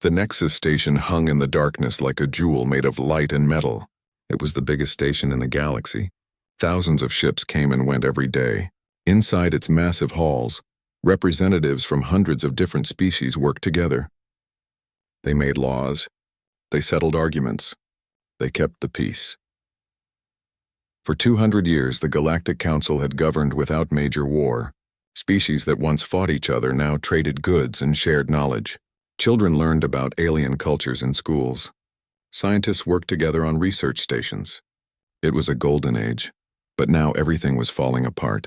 The Nexus station hung in the darkness like a jewel made of light and metal. It was the biggest station in the galaxy. Thousands of ships came and went every day. Inside its massive halls, representatives from hundreds of different species worked together. They made laws. They settled arguments. They kept the peace. For 200 years, the Galactic Council had governed without major war. Species that once fought each other now traded goods and shared knowledge. Children learned about alien cultures in schools. Scientists worked together on research stations. It was a golden age, but now everything was falling apart.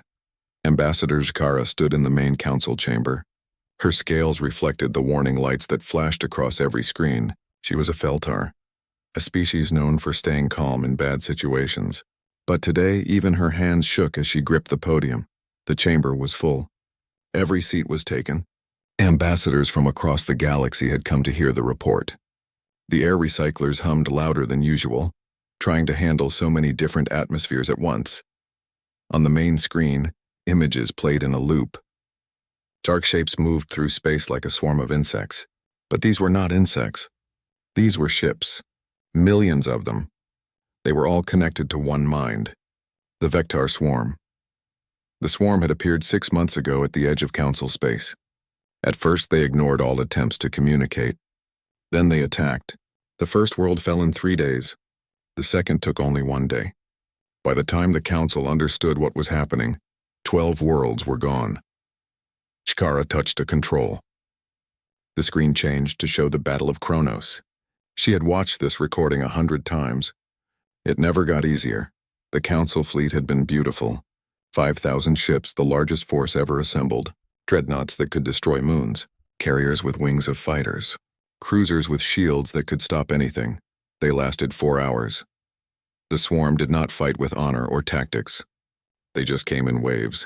Ambassador Shakara stood in the main council chamber. Her scales reflected the warning lights that flashed across every screen. She was a Feltar, a species known for staying calm in bad situations. But today, even her hands shook as she gripped the podium. The chamber was full. Every seat was taken. Ambassadors from across the galaxy had come to hear the report. The air recyclers hummed louder than usual, trying to handle so many different atmospheres at once. On the main screen, images played in a loop. Dark shapes moved through space like a swarm of insects. But these were not insects. These were ships. Millions of them. They were all connected to one mind. The Vector Swarm. The swarm had appeared 6 months ago at the edge of Council space. At first, they ignored all attempts to communicate. Then they attacked. The first world fell in 3 days. The second took only 1 day. By the time the Council understood what was happening, 12 worlds were gone. Shakara touched a control. The screen changed to show the Battle of Kronos. She had watched this recording 100 times. It never got easier. The Council fleet had been beautiful. 5,000 ships, the largest force ever assembled. Dreadnoughts that could destroy moons. Carriers with wings of fighters. Cruisers with shields that could stop anything. They lasted 4 hours. The swarm did not fight with honor or tactics. They just came in waves.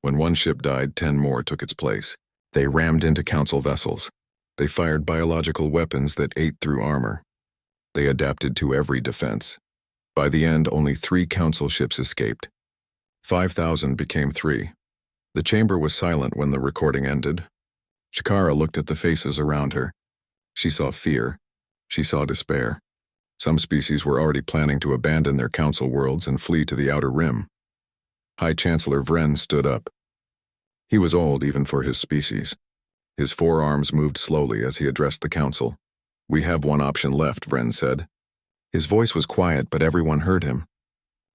When one ship died, 10 more took its place. They rammed into Council vessels. They fired biological weapons that ate through armor. They adapted to every defense. By the end, only 3 Council ships escaped. 5,000 became 3. The chamber was silent when the recording ended. Shakara looked at the faces around her. She saw fear. She saw despair. Some species were already planning to abandon their Council worlds and flee to the Outer Rim. High Chancellor Vren stood up. He was old even for his species. His forearms moved slowly as he addressed the Council. "We have one option left," Vren said. His voice was quiet, but everyone heard him.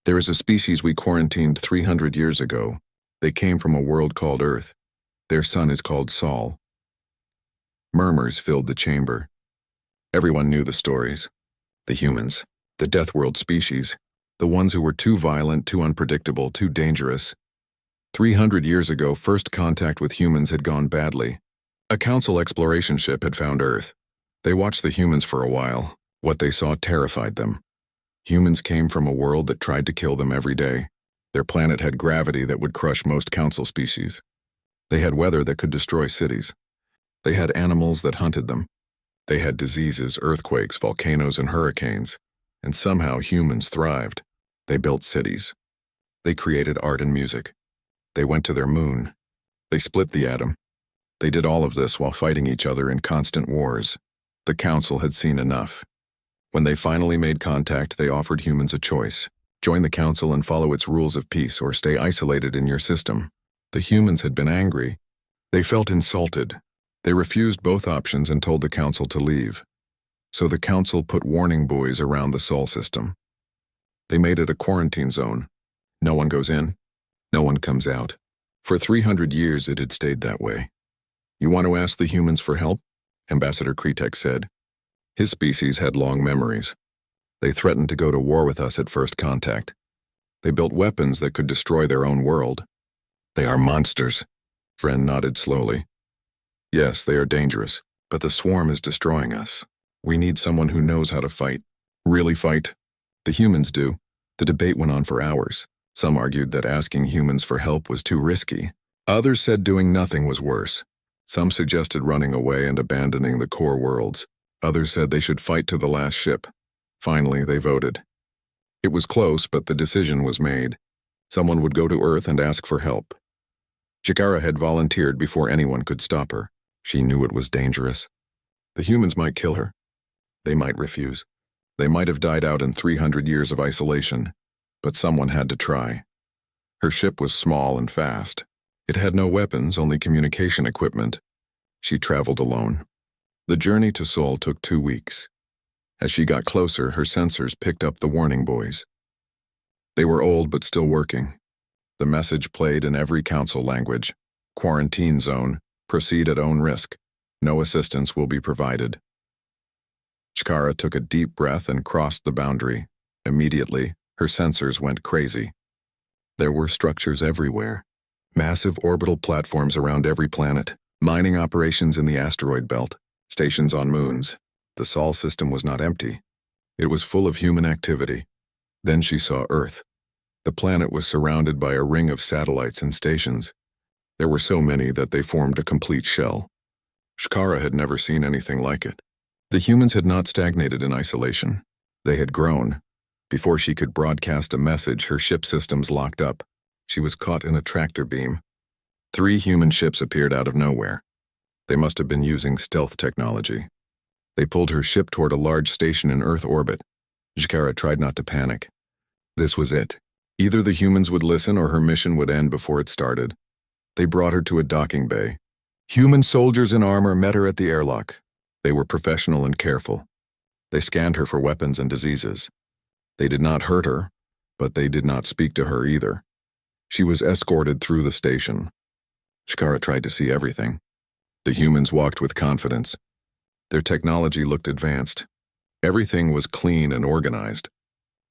"There is a species we quarantined 300 years ago. They came from a world called Earth. Their sun is called Sol." Murmurs filled the chamber. Everyone knew the stories. The humans, the Death World species, the ones who were too violent, too unpredictable, too dangerous. 300 years ago, first contact with humans had gone badly. A Council exploration ship had found Earth. They watched the humans for a while. What they saw terrified them. Humans came from a world that tried to kill them every day. Their planet had gravity that would crush most Council species. They had weather that could destroy cities. They had animals that hunted them. They had diseases, earthquakes, volcanoes, and hurricanes. And somehow humans thrived. They built cities. They created art and music. They went to their moon. They split the atom. They did all of this while fighting each other in constant wars. The Council had seen enough. When they finally made contact, they offered humans a choice. Join the Council and follow its rules of peace, or stay isolated in your system. The humans had been angry. They felt insulted. They refused both options and told the Council to leave. So the Council put warning buoys around the Sol system. They made it a quarantine zone. No one goes in. No one comes out. For 300 years it had stayed that way. "You want to ask the humans for help?" Ambassador Kretek said. His species had long memories. They threatened to go to war with us at first contact. They built weapons that could destroy their own world. "They are monsters." Vren nodded slowly. "Yes, they are dangerous, but the swarm is destroying us. We need someone who knows how to fight. Really fight. The humans do." The debate went on for hours. Some argued that asking humans for help was too risky. Others said doing nothing was worse. Some suggested running away and abandoning the core worlds. Others said they should fight to the last ship. Finally, they voted. It was close, but the decision was made. Someone would go to Earth and ask for help. Shakara had volunteered before anyone could stop her. She knew it was dangerous. The humans might kill her. They might refuse. They might have died out in 300 years of isolation, but someone had to try. Her ship was small and fast. It had no weapons, only communication equipment. She traveled alone. The journey to Sol took 2 weeks. As she got closer, her sensors picked up the warning buoys. They were old but still working. The message played in every council language. Quarantine zone. Proceed at own risk. No assistance will be provided. Shkara took a deep breath and crossed the boundary. Immediately, her sensors went crazy. There were structures everywhere. Massive orbital platforms around every planet. Mining operations in the asteroid belt. Stations on moons. The Sol system was not empty. It was full of human activity. Then she saw Earth. The planet was surrounded by a ring of satellites and stations. There were so many that they formed a complete shell. Shkara had never seen anything like it. The humans had not stagnated in isolation. They had grown. Before she could broadcast a message, her ship systems locked up. She was caught in a tractor beam. 3 human ships appeared out of nowhere. They must have been using stealth technology. They pulled her ship toward a large station in Earth orbit. Shkara tried not to panic. This was it. Either the humans would listen or her mission would end before it started. They brought her to a docking bay. Human soldiers in armor met her at the airlock. They were professional and careful. They scanned her for weapons and diseases. They did not hurt her, but they did not speak to her either. She was escorted through the station. Shkara tried to see everything. The humans walked with confidence. Their technology looked advanced. Everything was clean and organized.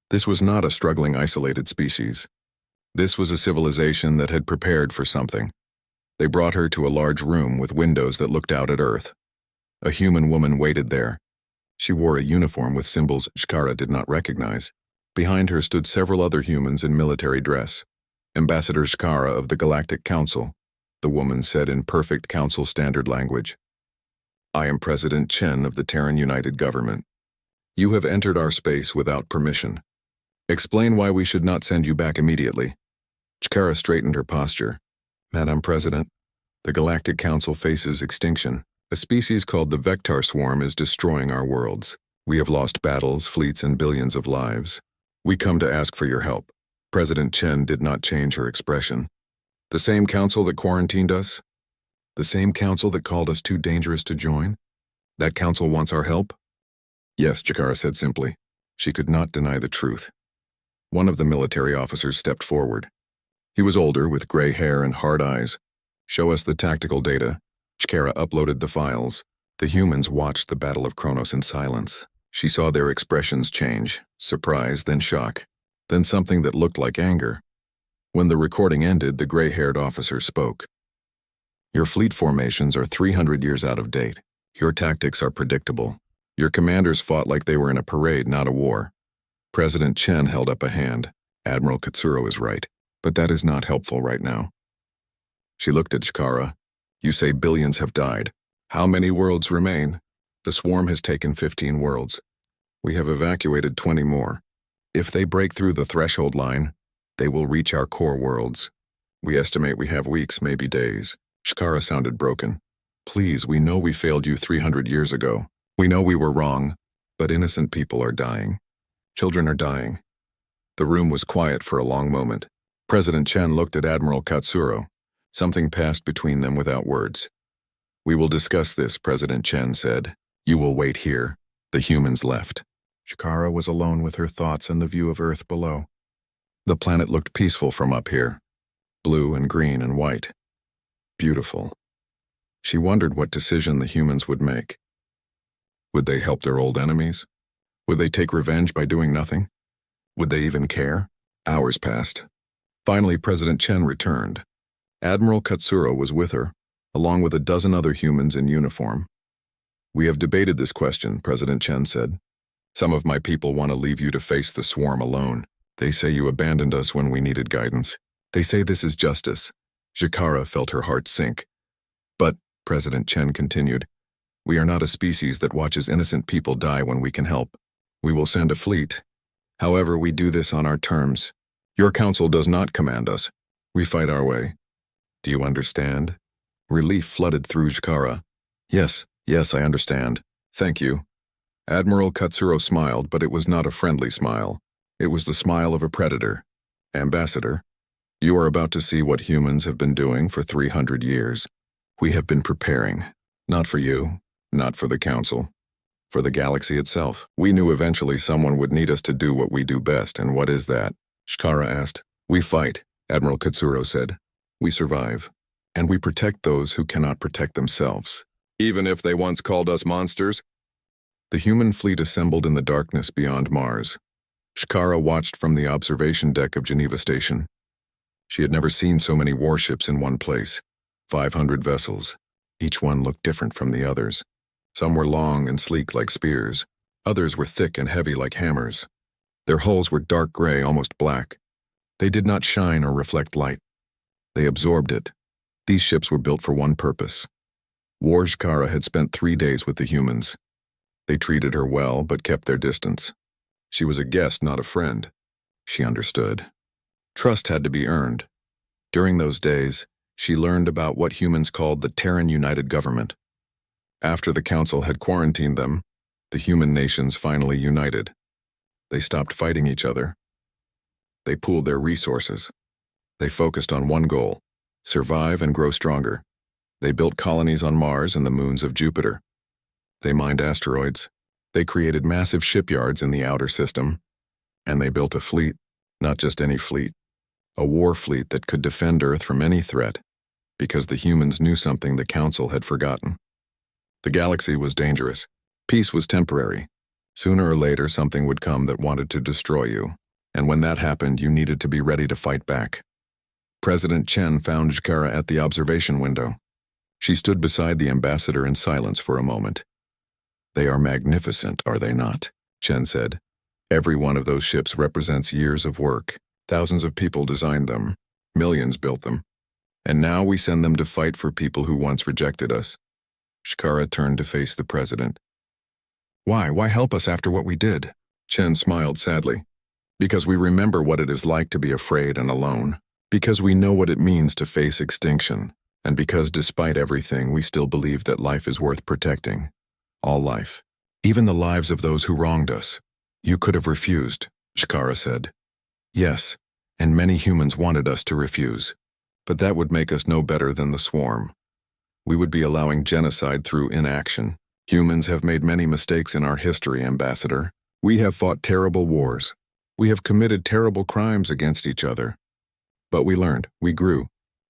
This was not a struggling, isolated species. This was a civilization that had prepared for something. They brought her to a large room with windows that looked out at Earth. A human woman waited there. She wore a uniform with symbols Shkara did not recognize. Behind her stood several other humans in military dress. Ambassador Shkara of the Galactic Council, the woman said in perfect council standard language. I am President Chen of the Terran United Government. You have entered our space without permission. Explain why we should not send you back immediately. Shkara straightened her posture. Madam President, the Galactic Council faces extinction. A species called the Vector Swarm is destroying our worlds. We have lost battles, fleets, and billions of lives. We come to ask for your help. President Chen did not change her expression. The same council that quarantined us? The same council that called us too dangerous to join? That council wants our help? Yes, Shkara said simply. She could not deny the truth. One of the military officers stepped forward. He was older, with gray hair and hard eyes. Show us the tactical data. Shkara uploaded the files. The humans watched the Battle of Kronos in silence. She saw their expressions change, surprise, then shock, then something that looked like anger. When the recording ended, the gray-haired officer spoke. Your fleet formations are 300 years out of date. Your tactics are predictable. Your commanders fought like they were in a parade, not a war. President Chen held up a hand. Admiral Katsuro is right, but that is not helpful right now. She looked at Shkara. You say billions have died. How many worlds remain? The swarm has taken 15 worlds. We have evacuated 20 more. If they break through the threshold line, they will reach our core worlds. We estimate we have weeks, maybe days. Shkara sounded broken. Please, we know we failed you 300 years ago. We know we were wrong, but innocent people are dying. Children are dying. The room was quiet for a long moment. President Chen looked at Admiral Katsuro. Something passed between them without words. We will discuss this, President Chen said. You will wait here. The humans left. Shkara was alone with her thoughts and the view of Earth below. The planet looked peaceful from up here. Blue and green and white. Beautiful. She wondered what decision the humans would make. Would they help their old enemies? Would they take revenge by doing nothing? Would they even care? Hours passed. Finally, President Chen returned. Admiral Katsuro was with her, along with a dozen other humans in uniform. We have debated this question, President Chen said. Some of my people want to leave you to face the swarm alone. They say you abandoned us when we needed guidance. They say this is justice. Shkara felt her heart sink. But, President Chen continued, we are not a species that watches innocent people die when we can help. We will send a fleet. However, we do this on our terms. Your council does not command us. We fight our way. Do you understand? Relief flooded through Shkara. Yes, I understand. Thank you. Admiral Katsuro smiled, but it was not a friendly smile. It was the smile of a predator. Ambassador, you are about to see what humans have been doing for 300 years. We have been preparing. Not for you, not for the Council, for the galaxy itself. We knew eventually someone would need us to do what we do best, and what is that? Shkara asked. We fight, Admiral Katsuro said. We survive. And we protect those who cannot protect themselves. Even if they once called us monsters? The human fleet assembled in the darkness beyond Mars. Shkara watched from the observation deck of Geneva Station. She had never seen so many warships in one place. 500 vessels. Each one looked different from the others. Some were long and sleek like spears. Others were thick and heavy like hammers. Their hulls were dark gray, almost black. They did not shine or reflect light. They absorbed it. These ships were built for one purpose. War Shkara had spent 3 days with the humans. They treated her well, but kept their distance. She was a guest, not a friend. She understood. Trust had to be earned. During those days, she learned about what humans called the Terran United Government. After the Council had quarantined them, the human nations finally united. They stopped fighting each other. They pooled their resources. They focused on one goal: survive and grow stronger. They built colonies on Mars and the moons of Jupiter. They mined asteroids. They created massive shipyards in the outer system. And they built a fleet, not just any fleet, a war fleet that could defend Earth from any threat, because the humans knew something the Council had forgotten. The galaxy was dangerous. Peace was temporary. Sooner or later, something would come that wanted to destroy you. And when that happened, you needed to be ready to fight back. President Chen found Shkara at the observation window. She stood beside the ambassador in silence for a moment. They are magnificent, are they not? Chen said. Every one of those ships represents years of work. Thousands of people designed them. Millions built them. And now we send them to fight for people who once rejected us. Shkara turned to face the president. Why? Why help us after what we did? Chen smiled sadly. Because we remember what it is like to be afraid and alone. Because we know what it means to face extinction. And because despite everything, we still believe that life is worth protecting. All life. Even the lives of those who wronged us. You could have refused, Shkara said. Yes, and many humans wanted us to refuse. But that would make us no better than the swarm. We would be allowing genocide through inaction. Humans have made many mistakes in our history, Ambassador. We have fought terrible wars. We have committed terrible crimes against each other. But we learned, we grew.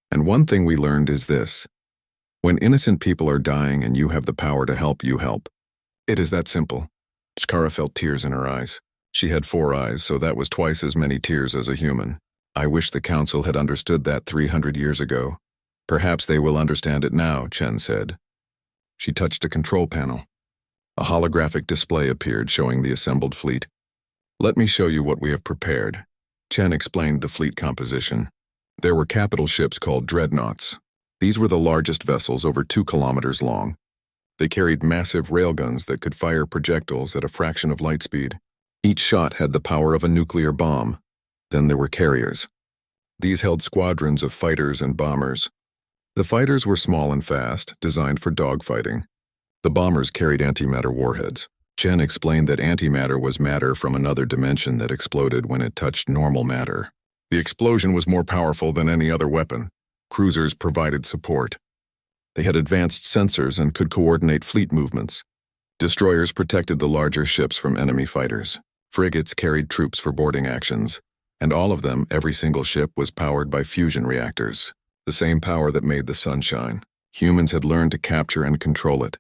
And one thing we learned is this. When innocent people are dying and you have the power to help, you help. It is that simple. Shkara felt tears in her eyes. She had 4 eyes, so that was twice as many tears as a human. I wish the Council had understood that 300 years ago. Perhaps they will understand it now, Chen said. She touched a control panel. A holographic display appeared showing the assembled fleet. Let me show you what we have prepared. Chen explained the fleet composition. There were capital ships called dreadnoughts. These were the largest vessels, over 2 kilometers long. They carried massive railguns that could fire projectiles at a fraction of light speed. Each shot had the power of a nuclear bomb. Then there were carriers. These held squadrons of fighters and bombers. The fighters were small and fast, designed for dogfighting. The bombers carried antimatter warheads. Chen explained that antimatter was matter from another dimension that exploded when it touched normal matter. The explosion was more powerful than any other weapon. Cruisers provided support. They had advanced sensors and could coordinate fleet movements. Destroyers protected the larger ships from enemy fighters. Frigates carried troops for boarding actions. And all of them, every single ship, was powered by fusion reactors. The same power that made the sun shine. Humans had learned to capture and control it.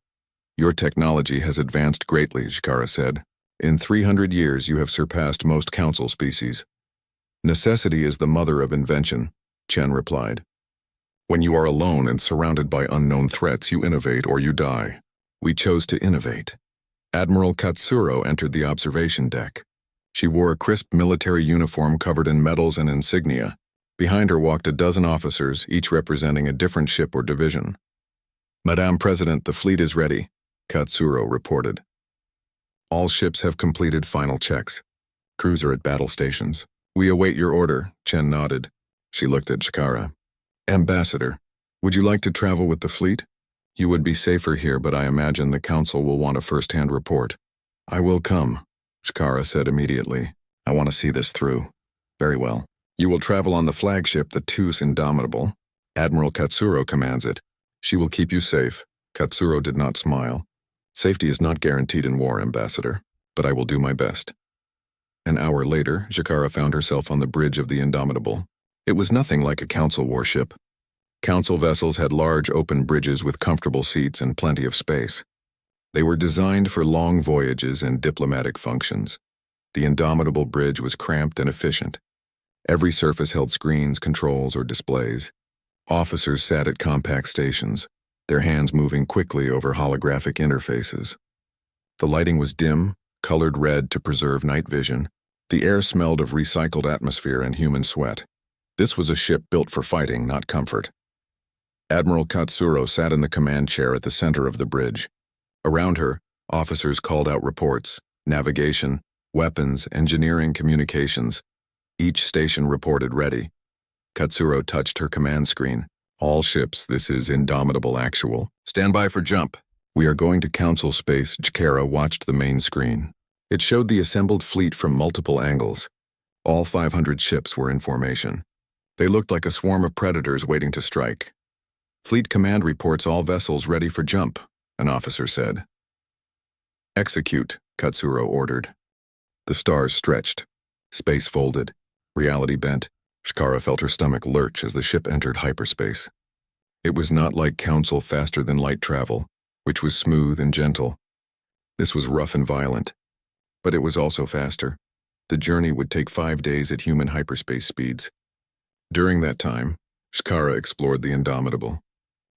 Your technology has advanced greatly, Shkara said. In 300 years, you have surpassed most council species. Necessity is the mother of invention, Chen replied. When you are alone and surrounded by unknown threats, you innovate or you die. We chose to innovate. Admiral Katsuro entered the observation deck. She wore a crisp military uniform covered in medals and insignia. Behind her walked a dozen officers, each representing a different ship or division. Madame President, the fleet is ready, Katsuro reported. All ships have completed final checks. Crews are at battle stations. We await your order, Chen nodded. She looked at Shkara. Ambassador, would you like to travel with the fleet? You would be safer here, but I imagine the Council will want a first-hand report. I will come, Shkara said immediately. I want to see this through. Very well. You will travel on the flagship, the Tus Indomitable. Admiral Katsuro commands it. She will keep you safe. Katsuro did not smile. Safety is not guaranteed in war, Ambassador, but I will do my best. An hour later, Shkara found herself on the bridge of the Indomitable. It was nothing like a Council warship. Council vessels had large open bridges with comfortable seats and plenty of space. They were designed for long voyages and diplomatic functions. The Indomitable bridge was cramped and efficient. Every surface held screens, controls, or displays. Officers sat at compact stations, their hands moving quickly over holographic interfaces. The lighting was dim, colored red to preserve night vision. The air smelled of recycled atmosphere and human sweat. This was a ship built for fighting, not comfort. Admiral Katsuro sat in the command chair at the center of the bridge. Around her, officers called out reports, navigation, weapons, engineering, communications. Each station reported ready. Katsuro touched her command screen. All ships, this is Indomitable Actual. Stand by for jump. We are going to Council space. Shkara watched the main screen. It showed the assembled fleet from multiple angles. All 500 ships were in formation. They looked like a swarm of predators waiting to strike. Fleet Command reports all vessels ready for jump, an officer said. Execute, Katsuro ordered. The stars stretched. Space folded. Reality bent. Shkara felt her stomach lurch as the ship entered hyperspace. It was not like Council faster-than-light travel, which was smooth and gentle. This was rough and violent. But it was also faster. The journey would take 5 days at human hyperspace speeds. During that time, Shkara explored the Indomitable.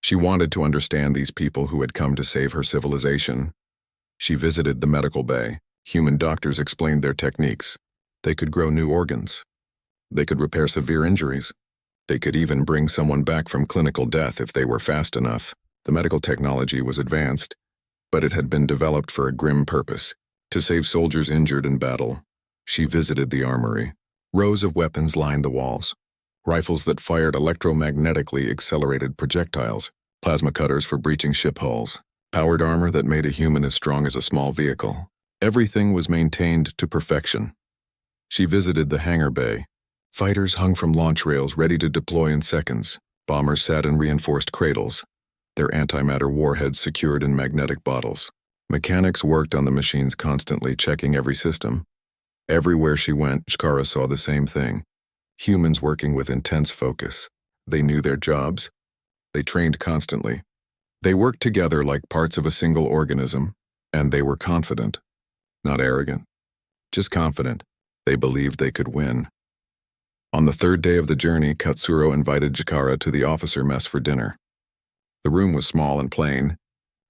She wanted to understand these people who had come to save her civilization. She visited the medical bay. Human doctors explained their techniques. They could grow new organs. They could repair severe injuries. They could even bring someone back from clinical death if they were fast enough. The medical technology was advanced, but it had been developed for a grim purpose, to save soldiers injured in battle. She visited the armory. Rows of weapons lined the walls. Rifles that fired electromagnetically accelerated projectiles, plasma cutters for breaching ship hulls, powered armor that made a human as strong as a small vehicle. Everything was maintained to perfection. She visited the hangar bay. Fighters hung from launch rails ready to deploy in seconds. Bombers sat in reinforced cradles, their antimatter warheads secured in magnetic bottles. Mechanics worked on the machines constantly, checking every system. Everywhere she went, Shkara saw the same thing. Humans working with intense focus. They knew their jobs. They trained constantly. They worked together like parts of a single organism, and they were confident. Not arrogant, just confident. They believed they could win. On the third day of the journey, Katsuro invited Shkara to the officer mess for dinner. The room was small and plain.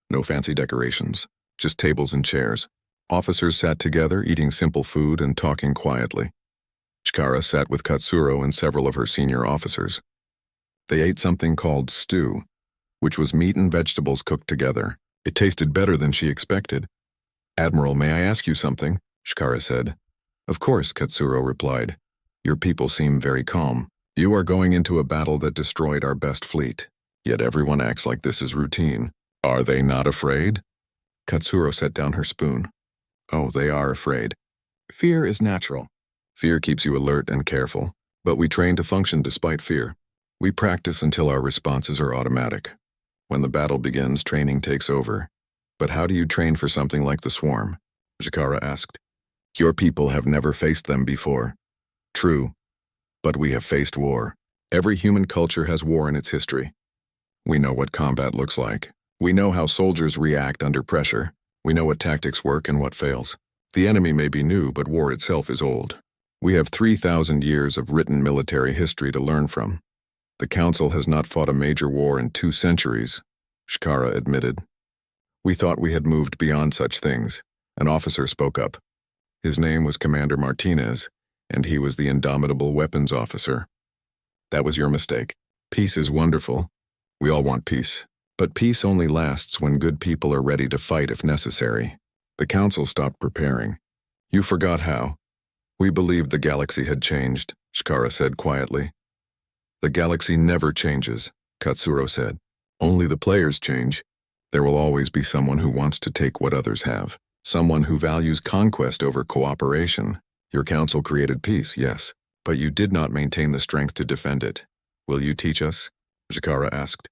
No fancy decorations, just tables and chairs. Officers sat together, eating simple food and talking quietly. Shkara sat with Katsuro and several of her senior officers. They ate something called stew, which was meat and vegetables cooked together. It tasted better than she expected. Admiral, may I ask you something? Shkara said. Of course, Katsuro replied. Your people seem very calm. You are going into a battle that destroyed our best fleet, yet everyone acts like this is routine. Are they not afraid? Katsuro set down her spoon. Oh, they are afraid. Fear is natural. Fear keeps you alert and careful, but we train to function despite fear. We practice until our responses are automatic. When the battle begins, training takes over. But how do you train for something like the swarm? Shkara asked. Your people have never faced them before. True, but we have faced war. Every human culture has war in its history. We know what combat looks like. We know how soldiers react under pressure. We know what tactics work and what fails. The enemy may be new, but war itself is old. We have 3,000 years of written military history to learn from. The Council has not fought a major war in 2 centuries, Shkara admitted. We thought we had moved beyond such things. An officer spoke up. His name was Commander Martinez, and he was the Indomitable Weapons Officer. That was your mistake. Peace is wonderful. We all want peace. But peace only lasts when good people are ready to fight if necessary. The Council stopped preparing. You forgot how. We believed the galaxy had changed, Shkara said quietly. The galaxy never changes, Katsuro said. Only the players change. There will always be someone who wants to take what others have. Someone who values conquest over cooperation. Your council created peace, yes, but you did not maintain the strength to defend it. Will you teach us? Shakara asked.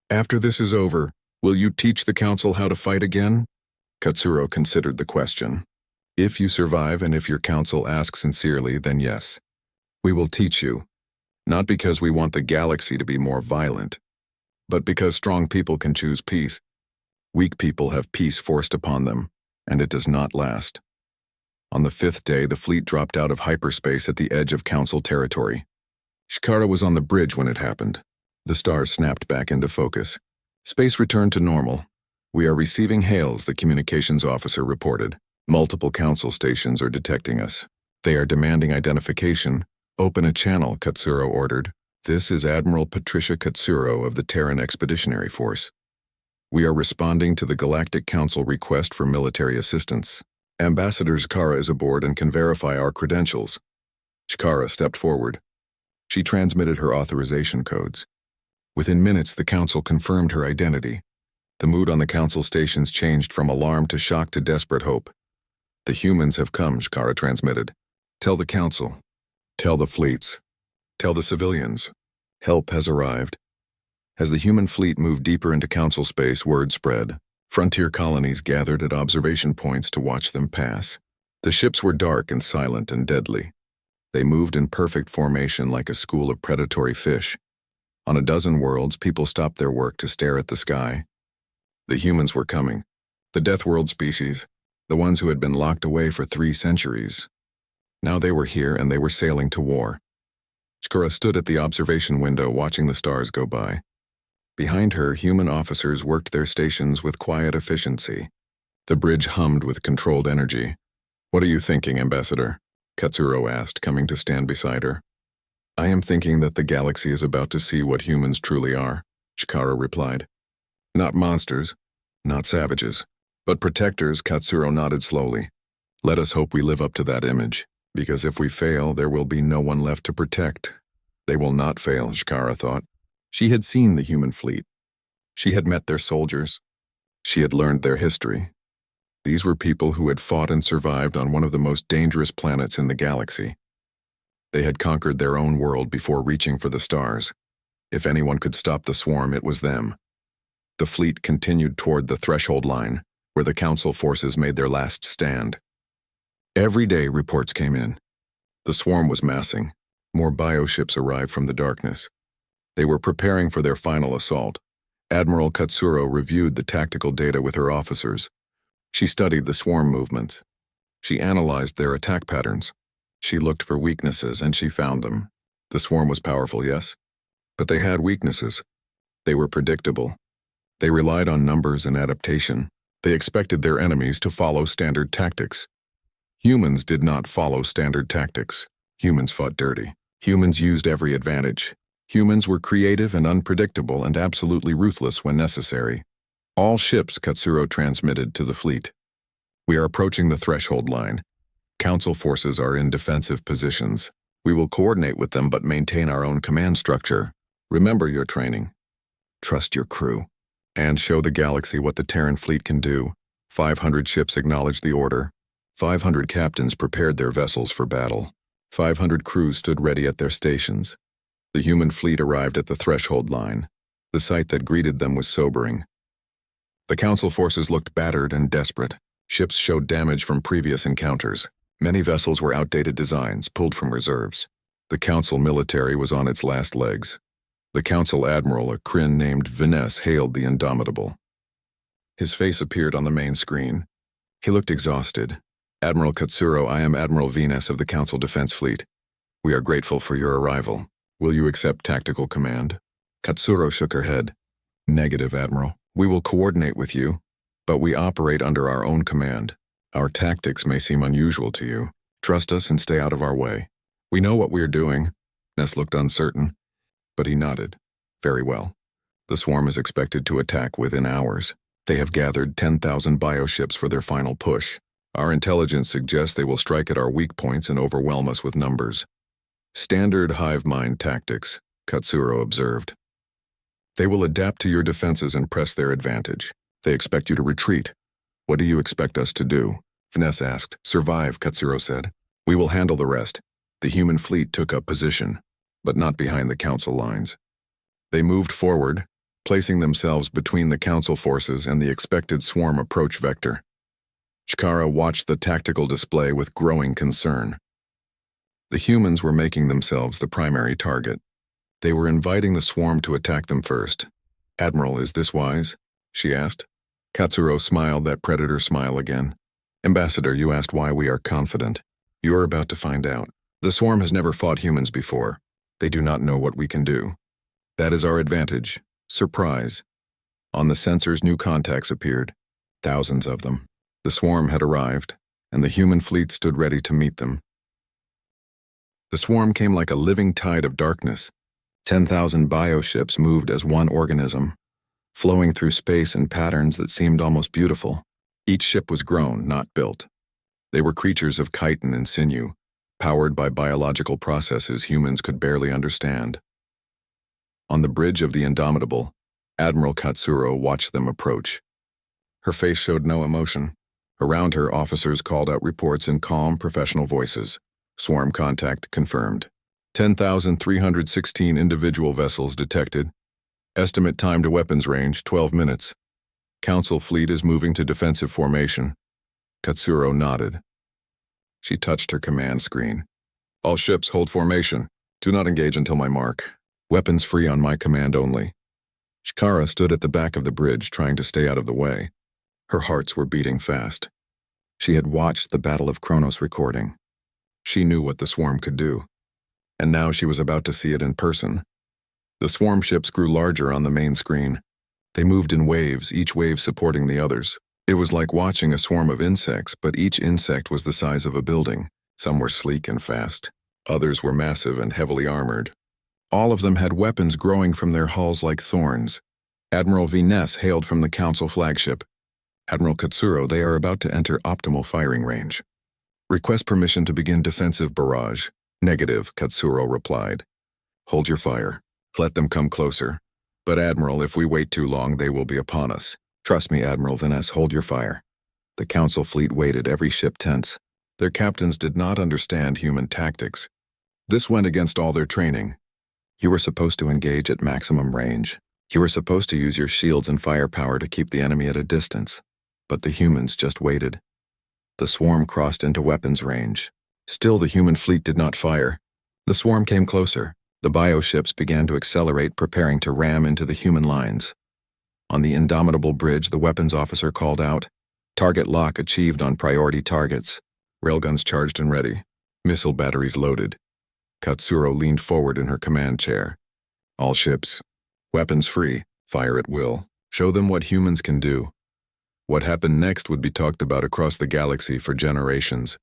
After this is over, will you teach the council how to fight again? Katsuro considered the question. If you survive and if your council asks sincerely, then yes. We will teach you. Not because we want the galaxy to be more violent, but because strong people can choose peace. Weak people have peace forced upon them, and it does not last. On the 5th day, the fleet dropped out of hyperspace at the edge of Council territory. Shakara was on the bridge when it happened. The stars snapped back into focus. Space returned to normal. We are receiving hails, the communications officer reported. Multiple Council stations are detecting us. They are demanding identification. Open a channel, Katsuro ordered. This is Admiral Patricia Katsuro of the Terran Expeditionary Force. We are responding to the Galactic Council request for military assistance. Ambassador Shakara is aboard and can verify our credentials. Shakara stepped forward. She transmitted her authorization codes. Within minutes, the Council confirmed her identity. The mood on the Council stations changed from alarm to shock to desperate hope. The humans have come, Shakara transmitted. Tell the Council. Tell the fleets. Tell the civilians. Help has arrived. As the human fleet moved deeper into Council space, word spread. Frontier colonies gathered at observation points to watch them pass. The ships were dark and silent and deadly. They moved in perfect formation like a school of predatory fish. On a dozen worlds, people stopped their work to stare at the sky. The humans were coming. The Death World species, the ones who had been locked away for 3 centuries. Now they were here and they were sailing to war. Shakara stood at the observation window watching the stars go by. Behind her, human officers worked their stations with quiet efficiency. The bridge hummed with controlled energy. What are you thinking, Ambassador? Katsuro asked, coming to stand beside her. I am thinking that the galaxy is about to see what humans truly are, Shakara replied. Not monsters, not savages, but protectors, Katsuro nodded slowly. Let us hope we live up to that image, because if we fail, there will be no one left to protect. They will not fail, Shakara thought. She had seen the human fleet. She had met their soldiers. She had learned their history. These were people who had fought and survived on one of the most dangerous planets in the galaxy. They had conquered their own world before reaching for the stars. If anyone could stop the swarm, it was them. The fleet continued toward the threshold line, where the Council forces made their last stand. Every day, reports came in. The swarm was massing. More bioships arrived from the darkness. They were preparing for their final assault. Admiral Katsuro reviewed the tactical data with her officers. She studied the swarm movements. She analyzed their attack patterns. She looked for weaknesses, and she found them. The swarm was powerful, yes, but they had weaknesses. They were predictable. They relied on numbers and adaptation. They expected their enemies to follow standard tactics. Humans did not follow standard tactics. Humans fought dirty. Humans used every advantage. Humans were creative and unpredictable and absolutely ruthless when necessary. All ships, Katsuro transmitted to the fleet. We are approaching the threshold line. Council forces are in defensive positions. We will coordinate with them but maintain our own command structure. Remember your training. Trust your crew. And show the galaxy what the Terran fleet can do. 500 ships acknowledged the order. 500 captains prepared their vessels for battle. 500 crews stood ready at their stations. The human fleet arrived at the threshold line. The sight that greeted them was sobering. The Council forces looked battered and desperate. Ships showed damage from previous encounters. Many vessels were outdated designs, pulled from reserves. The Council military was on its last legs. The Council admiral, a Kryn named Vaness, hailed the Indomitable. His face appeared on the main screen. He looked exhausted. Admiral Katsuro, I am Admiral Venus of the Council Defense Fleet. We are grateful for your arrival. Will you accept tactical command? Katsuro shook her head. Negative, Admiral. We will coordinate with you, but we operate under our own command. Our tactics may seem unusual to you. Trust us and stay out of our way. We know what we are doing. Ness looked uncertain, but he nodded. Very well. The swarm is expected to attack within hours. They have gathered 10,000 bioships for their final push. Our intelligence suggests they will strike at our weak points and overwhelm us with numbers. Standard hive mind tactics, Katsuro observed. They will adapt to your defenses and press their advantage. They expect you to retreat. What do you expect us to do? Finesse asked. Survive, Katsuro said. We will handle the rest. The human fleet took up position, but not behind the council lines. They moved forward, placing themselves between the council forces and the expected swarm approach vector. Chikara watched the tactical display with growing concern. The humans were making themselves the primary target. They were inviting the swarm to attack them first. Admiral, is this wise? She asked. Katsuro smiled that predator smile again. Ambassador, you asked why we are confident. You are about to find out. The swarm has never fought humans before. They do not know what we can do. That is our advantage. Surprise. On the sensors, new contacts appeared. Thousands of them. The swarm had arrived, and the human fleet stood ready to meet them. The swarm came like a living tide of darkness. 10,000 bioships moved as one organism, flowing through space in patterns that seemed almost beautiful. Each ship was grown, not built. They were creatures of chitin and sinew, powered by biological processes humans could barely understand. On the bridge of the Indomitable, Admiral Katsuro watched them approach. Her face showed no emotion. Around her, officers called out reports in calm, professional voices. Swarm contact confirmed. 10,316 individual vessels detected. Estimate time to weapons range, 12 minutes. Council fleet is moving to defensive formation. Katsuro nodded. She touched her command screen. All ships hold formation. Do not engage until my mark. Weapons free on my command only. Chikara stood at the back of the bridge trying to stay out of the way. Her hearts were beating fast. She had watched the Battle of Kronos recording. She knew what the swarm could do. And now she was about to see it in person. The swarm ships grew larger on the main screen. They moved in waves, each wave supporting the others. It was like watching a swarm of insects, but each insect was the size of a building. Some were sleek and fast. Others were massive and heavily armored. All of them had weapons growing from their hulls like thorns. Admiral Viness hailed from the Council flagship. Admiral Katsuro, they are about to enter optimal firing range. Request permission to begin defensive barrage. Negative, Katsuro replied. Hold your fire. Let them come closer. But Admiral, if we wait too long, they will be upon us. Trust me, Admiral Viness, hold your fire. The Council fleet waited, every ship tense. Their captains did not understand human tactics. This went against all their training. You were supposed to engage at maximum range. You were supposed to use your shields and firepower to keep the enemy at a distance. But the humans just waited. The swarm crossed into weapons range. Still, the human fleet did not fire. The swarm came closer. The bioships began to accelerate, preparing to ram into the human lines. On the Indomitable bridge, the weapons officer called out. Target lock achieved on priority targets. Railguns charged and ready. Missile batteries loaded. Katsuro leaned forward in her command chair. All ships. Weapons free. Fire at will. Show them what humans can do. What happened next would be talked about across the galaxy for generations.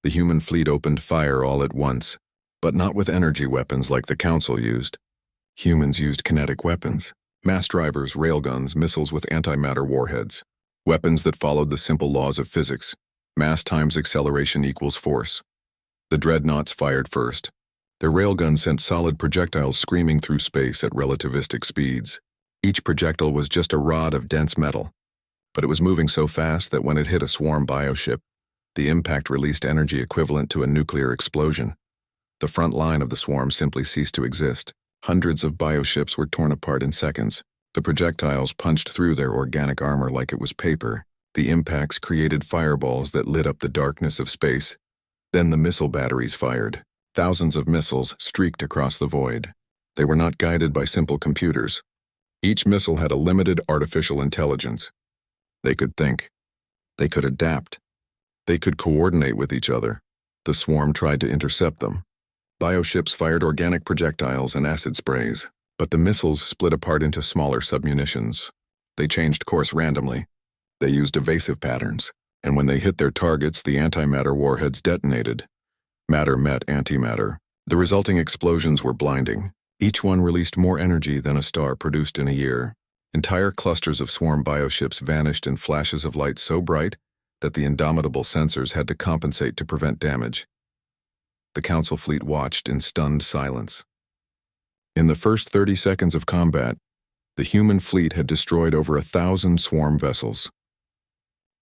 The human fleet opened fire all at once, but not with energy weapons like the Council used. Humans used kinetic weapons. Mass drivers, railguns, missiles with antimatter warheads. Weapons that followed the simple laws of physics. Mass times acceleration equals force. The dreadnoughts fired first. Their railguns sent solid projectiles screaming through space at relativistic speeds. Each projectile was just a rod of dense metal. But it was moving so fast that when it hit a swarm bioship, the impact released energy equivalent to a nuclear explosion. The front line of the swarm simply ceased to exist. Hundreds of bioships were torn apart in seconds. The projectiles punched through their organic armor like it was paper. The impacts created fireballs that lit up the darkness of space. Then the missile batteries fired. Thousands of missiles streaked across the void. They were not guided by simple computers. Each missile had a limited artificial intelligence. They could think. They could adapt. They could coordinate with each other. The swarm tried to intercept them. Bioships fired organic projectiles and acid sprays, but the missiles split apart into smaller submunitions. They changed course randomly. They used evasive patterns, and when they hit their targets, the antimatter warheads detonated. Matter met antimatter. The resulting explosions were blinding. Each one released more energy than a star produced in a year. Entire clusters of swarm bioships vanished in flashes of light so bright that the Indomitable sensors had to compensate to prevent damage. The Council fleet watched in stunned silence. In the first 30 seconds of combat, The human fleet had destroyed over 1,000 swarm vessels.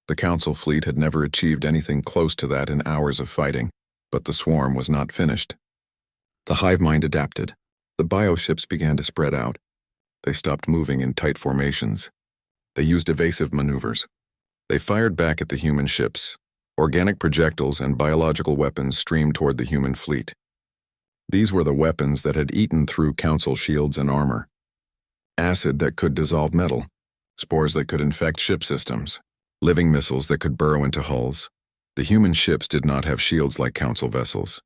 The Council fleet had never achieved anything close to that in hours of fighting, but the swarm was not finished. The hive mind adapted. The bioships began to spread out. They stopped moving in tight formations. They used evasive maneuvers. They fired back at the human ships. Organic projectiles and biological weapons streamed toward the human fleet. These were the weapons that had eaten through Council shields and armor. Acid that could dissolve metal, spores that could infect ship systems, living missiles that could burrow into hulls. The human ships did not have shields like Council vessels.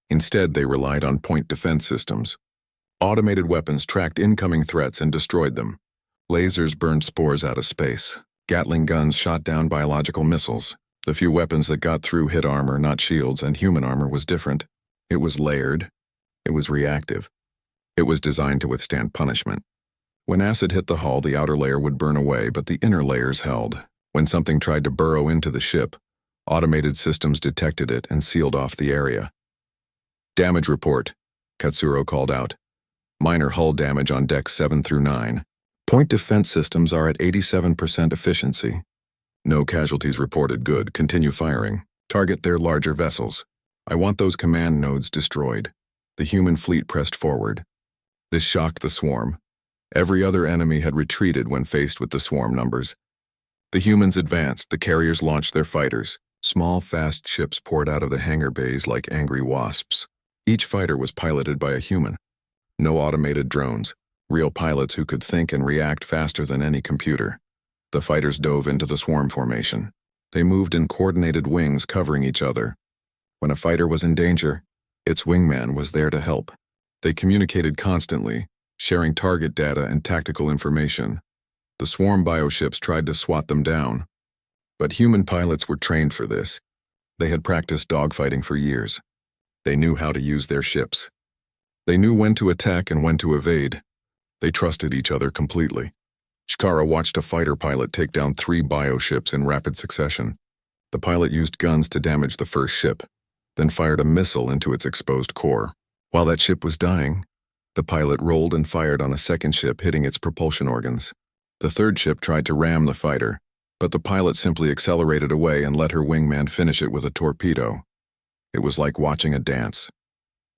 Instead, they relied on point defense systems. Automated weapons tracked incoming threats and destroyed them. Lasers burned spores out of space. Gatling guns shot down biological missiles. The few weapons that got through hit armor, not shields, and human armor was different. It was layered. It was reactive. It was designed to withstand punishment. When acid hit the hull, the outer layer would burn away, but the inner layers held. When something tried to burrow into the ship, automated systems detected it and sealed off the area. Damage report, Katsuro called out. Minor hull damage on decks 7 through 9. Point defense systems are at 87% efficiency. No casualties reported. Good. Continue firing. Target their larger vessels. I want those command nodes destroyed. The human fleet pressed forward. This shocked the swarm. Every other enemy had retreated when faced with the swarm numbers. The humans advanced. The carriers launched their fighters. Small, fast ships poured out of the hangar bays like angry wasps. Each fighter was piloted by a human. No automated drones. Real pilots who could think and react faster than any computer. The fighters dove into the swarm formation. They moved in coordinated wings covering each other. When a fighter was in danger, its wingman was there to help. They communicated constantly, sharing target data and tactical information. The swarm bioships tried to swat them down. But human pilots were trained for this. They had practiced dogfighting for years. They knew how to use their ships. They knew when to attack and when to evade. They trusted each other completely. Shkara watched a fighter pilot take down 3 bioships in rapid succession. The pilot used guns to damage the first ship, then fired a missile into its exposed core. While that ship was dying, the pilot rolled and fired on a second ship, hitting its propulsion organs. The third ship tried to ram the fighter, but the pilot simply accelerated away and let her wingman finish it with a torpedo. It was like watching a dance.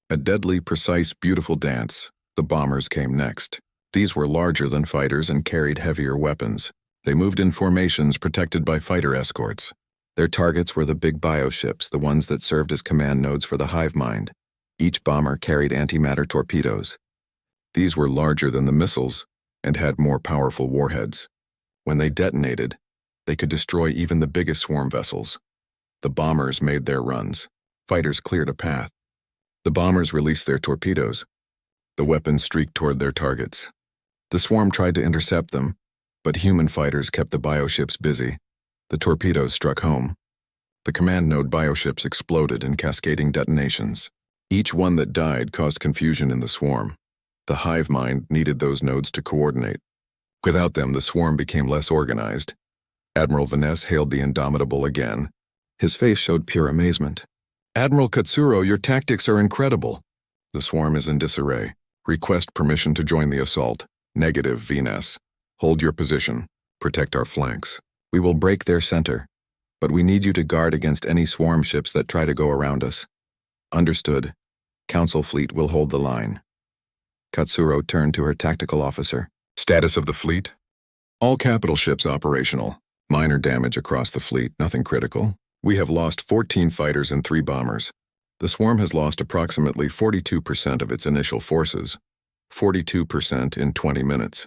A deadly, precise, beautiful dance. The bombers came next. These were larger than fighters and carried heavier weapons. They moved in formations protected by fighter escorts. Their targets were the big bioships, the ones that served as command nodes for the hive mind. Each bomber carried antimatter torpedoes. These were larger than the missiles and had more powerful warheads. When they detonated, they could destroy even the biggest swarm vessels. The bombers made their runs. Fighters cleared a path. The bombers released their torpedoes. The weapons streaked toward their targets. The swarm tried to intercept them, but human fighters kept the bioships busy. The torpedoes struck home. The command node bioships exploded in cascading detonations. Each one that died caused confusion in the swarm. The hive mind needed those nodes to coordinate. Without them, the swarm became less organized. Admiral Vaness hailed the Indomitable again. His face showed pure amazement. Admiral Katsuro, your tactics are incredible. The swarm is in disarray. Request permission to join the assault. Negative, Venus. Hold your position. Protect our flanks. We will break their center, but we need you to guard against any swarm ships that try to go around us. Understood. Council fleet will hold the line. Katsuro turned to her tactical officer. Status of the fleet? All capital ships operational. Minor damage across the fleet, nothing critical. We have lost 14 fighters and 3 bombers. The swarm has lost approximately 42% of its initial forces. 42% in 20 minutes.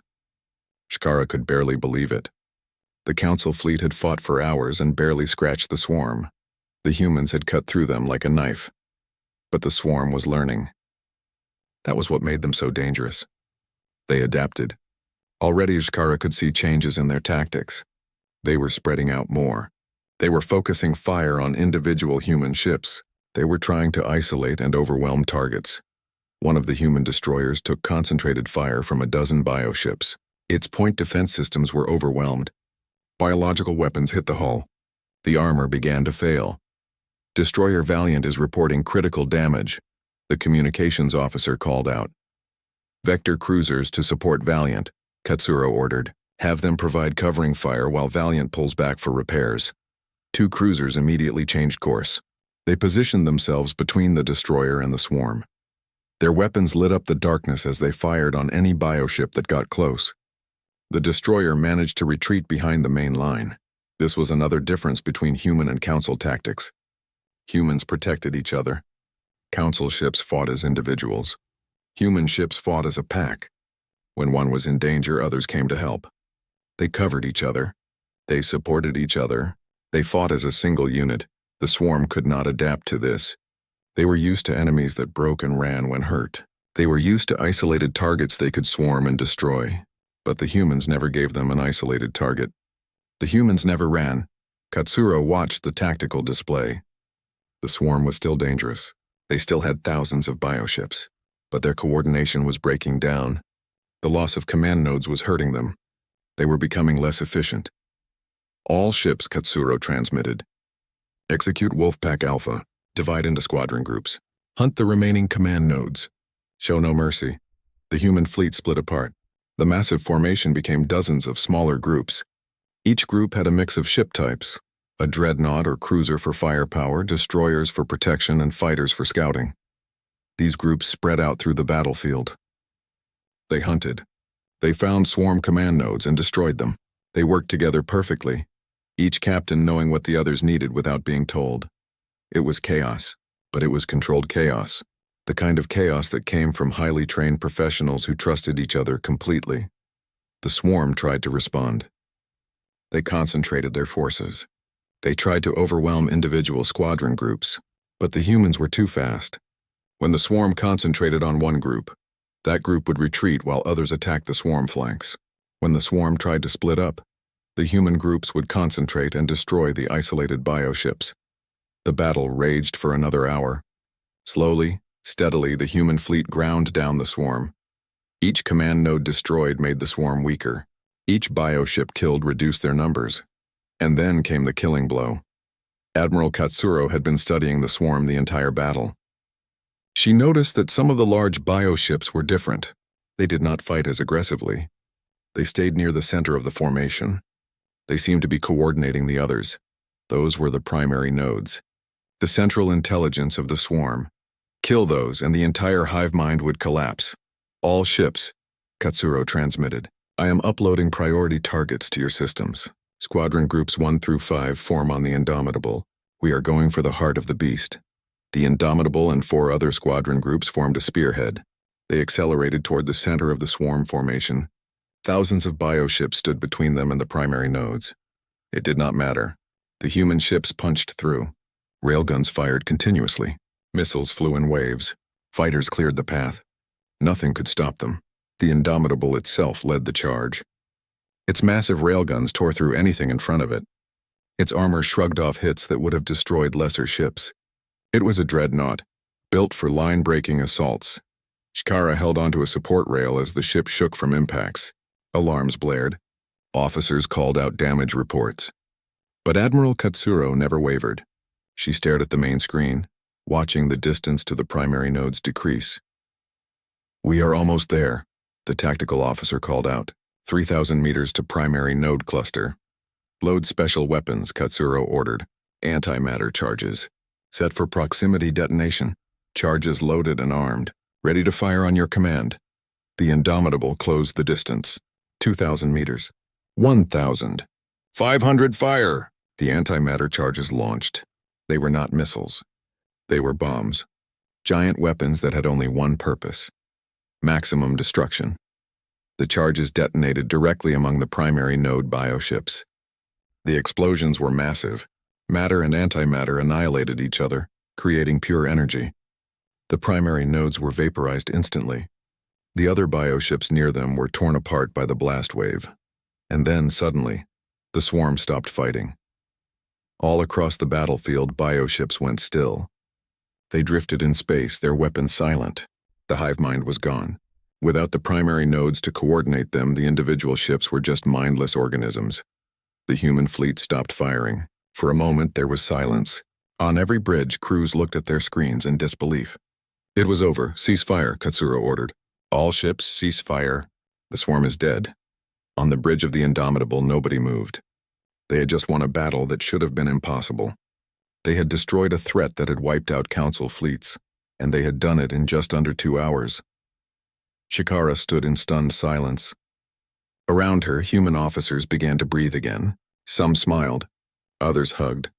Shkara could barely believe it. The Council fleet had fought for hours and barely scratched the swarm. The humans had cut through them like a knife. But the swarm was learning. That was what made them so dangerous. They adapted. Already Shkara could see changes in their tactics. They were spreading out more. They were focusing fire on individual human ships. They were trying to isolate and overwhelm targets. One of the human destroyers took concentrated fire from a dozen bioships. Its point defense systems were overwhelmed. Biological weapons hit the hull. The armor began to fail. Destroyer Valiant is reporting critical damage, the communications officer called out. Vector cruisers to support Valiant. Katsuro ordered. Have them provide covering fire while Valiant pulls back for repairs. 2 cruisers immediately changed course. They positioned themselves between the destroyer and the swarm. Their weapons lit up the darkness as they fired on any bioship that got close. The destroyer managed to retreat behind the main line. This was another difference between human and council tactics. Humans protected each other. Council ships fought as individuals. Human ships fought as a pack. When one was in danger, others came to help. They covered each other. They supported each other. They fought as a single unit. The swarm could not adapt to this. They were used to enemies that broke and ran when hurt. They were used to isolated targets they could swarm and destroy. But the humans never gave them an isolated target. The humans never ran. Katsuro watched the tactical display. The swarm was still dangerous. They still had thousands of bioships. But their coordination was breaking down. The loss of command nodes was hurting them. They were becoming less efficient. All ships, Katsuro transmitted. Execute Wolfpack Alpha. Divide into squadron groups. Hunt the remaining command nodes. Show no mercy. The human fleet split apart. The massive formation became dozens of smaller groups. Each group had a mix of ship types. A dreadnought or cruiser for firepower, destroyers for protection, and fighters for scouting. These groups spread out through the battlefield. They hunted. They found swarm command nodes and destroyed them. They worked together perfectly, each captain knowing what the others needed without being told. It was chaos, but it was controlled chaos. The kind of chaos that came from highly trained professionals who trusted each other completely. The swarm tried to respond. They concentrated their forces. They tried to overwhelm individual squadron groups, but the humans were too fast. When the swarm concentrated on one group, that group would retreat while others attacked the swarm flanks. When the swarm tried to split up, the human groups would concentrate and destroy the isolated bioships. The battle raged for another hour. Slowly, steadily, the human fleet ground down the swarm. Each command node destroyed made the swarm weaker. Each bioship killed reduced their numbers. And then came the killing blow. Admiral Katsuro had been studying the swarm the entire battle. She noticed that some of the large bioships were different. They did not fight as aggressively. They stayed near the center of the formation. They seemed to be coordinating the others. Those were the primary nodes. The central intelligence of the swarm. Kill those and the entire hive mind would collapse. All ships, Katsuro transmitted. I am uploading priority targets to your systems. Squadron groups 1 through 5 form on the Indomitable. We are going for the heart of the beast. The Indomitable and 4 other squadron groups formed a spearhead. They accelerated toward the center of the swarm formation. Thousands of bioships stood between them and the primary nodes. It did not matter. The human ships punched through. Railguns fired continuously. Missiles flew in waves. Fighters cleared the path. Nothing could stop them. The Indomitable itself led the charge. Its massive railguns tore through anything in front of it. Its armor shrugged off hits that would have destroyed lesser ships. It was a dreadnought, built for line-breaking assaults. Shikara held onto a support rail as the ship shook from impacts. Alarms blared. Officers called out damage reports. But Admiral Katsuro never wavered. She stared at the main screen, watching the distance to the primary nodes decrease. We are almost there, the tactical officer called out. 3,000 meters to primary node cluster. Load special weapons, Katsuro ordered. Antimatter charges. Set for proximity detonation. Charges loaded and armed. Ready to fire on your command. The Indomitable closed the distance. 2,000 meters. 1,000. 500 fire! The antimatter charges launched. They were not missiles. They were bombs. Giant weapons that had only one purpose. Maximum destruction. The charges detonated directly among the primary node bioships. The explosions were massive. Matter and antimatter annihilated each other, creating pure energy. The primary nodes were vaporized instantly. The other bioships near them were torn apart by the blast wave. And then, suddenly, the swarm stopped fighting. All across the battlefield, bioships went still. They drifted in space, their weapons silent. The hive mind was gone. Without the primary nodes to coordinate them, the individual ships were just mindless organisms. The human fleet stopped firing. For a moment, there was silence. On every bridge, crews looked at their screens in disbelief. It was over. Cease fire, Katsuro ordered. All ships, cease fire. The swarm is dead. On the bridge of the Indomitable, nobody moved. They had just won a battle that should have been impossible. They had destroyed a threat that had wiped out Council fleets, and they had done it in just under 2 hours. Shikara stood in stunned silence. Around her, human officers began to breathe again. Some smiled. Others hugged.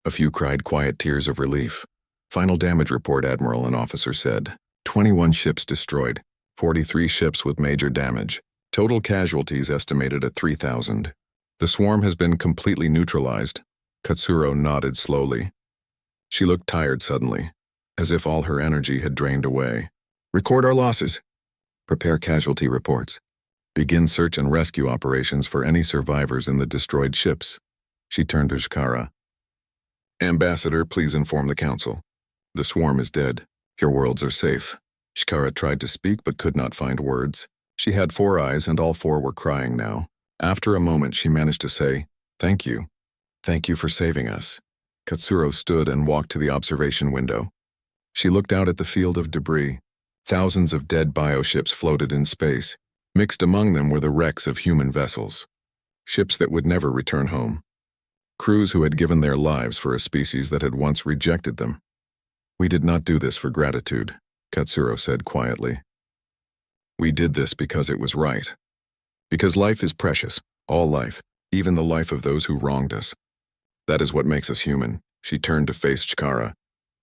A few cried quiet tears of relief. "Final damage report," Admiral, an officer said. 21 ships destroyed, 43 ships with major damage. Total casualties estimated at 3,000. The swarm has been completely neutralized. Katsuro nodded slowly. She looked tired suddenly, as if all her energy had drained away. "Record our losses. Prepare casualty reports. Begin search and rescue operations for any survivors in the destroyed ships." She turned to Shikara. "Ambassador, please inform the Council. The swarm is dead. Your worlds are safe." Shikara tried to speak but could not find words. She had 4 eyes and all 4 were crying now. After a moment she managed to say, "Thank you. Thank you for saving us." Katsuro stood and walked to the observation window. She looked out at the field of debris. Thousands of dead bioships floated in space. Mixed among them were the wrecks of human vessels. Ships that would never return home. Crews who had given their lives for a species that had once rejected them. "We did not do this for gratitude," Katsuro said quietly. "We did this because it was right. Because life is precious, all life, even the life of those who wronged us. That is what makes us human." She turned to face Shikara.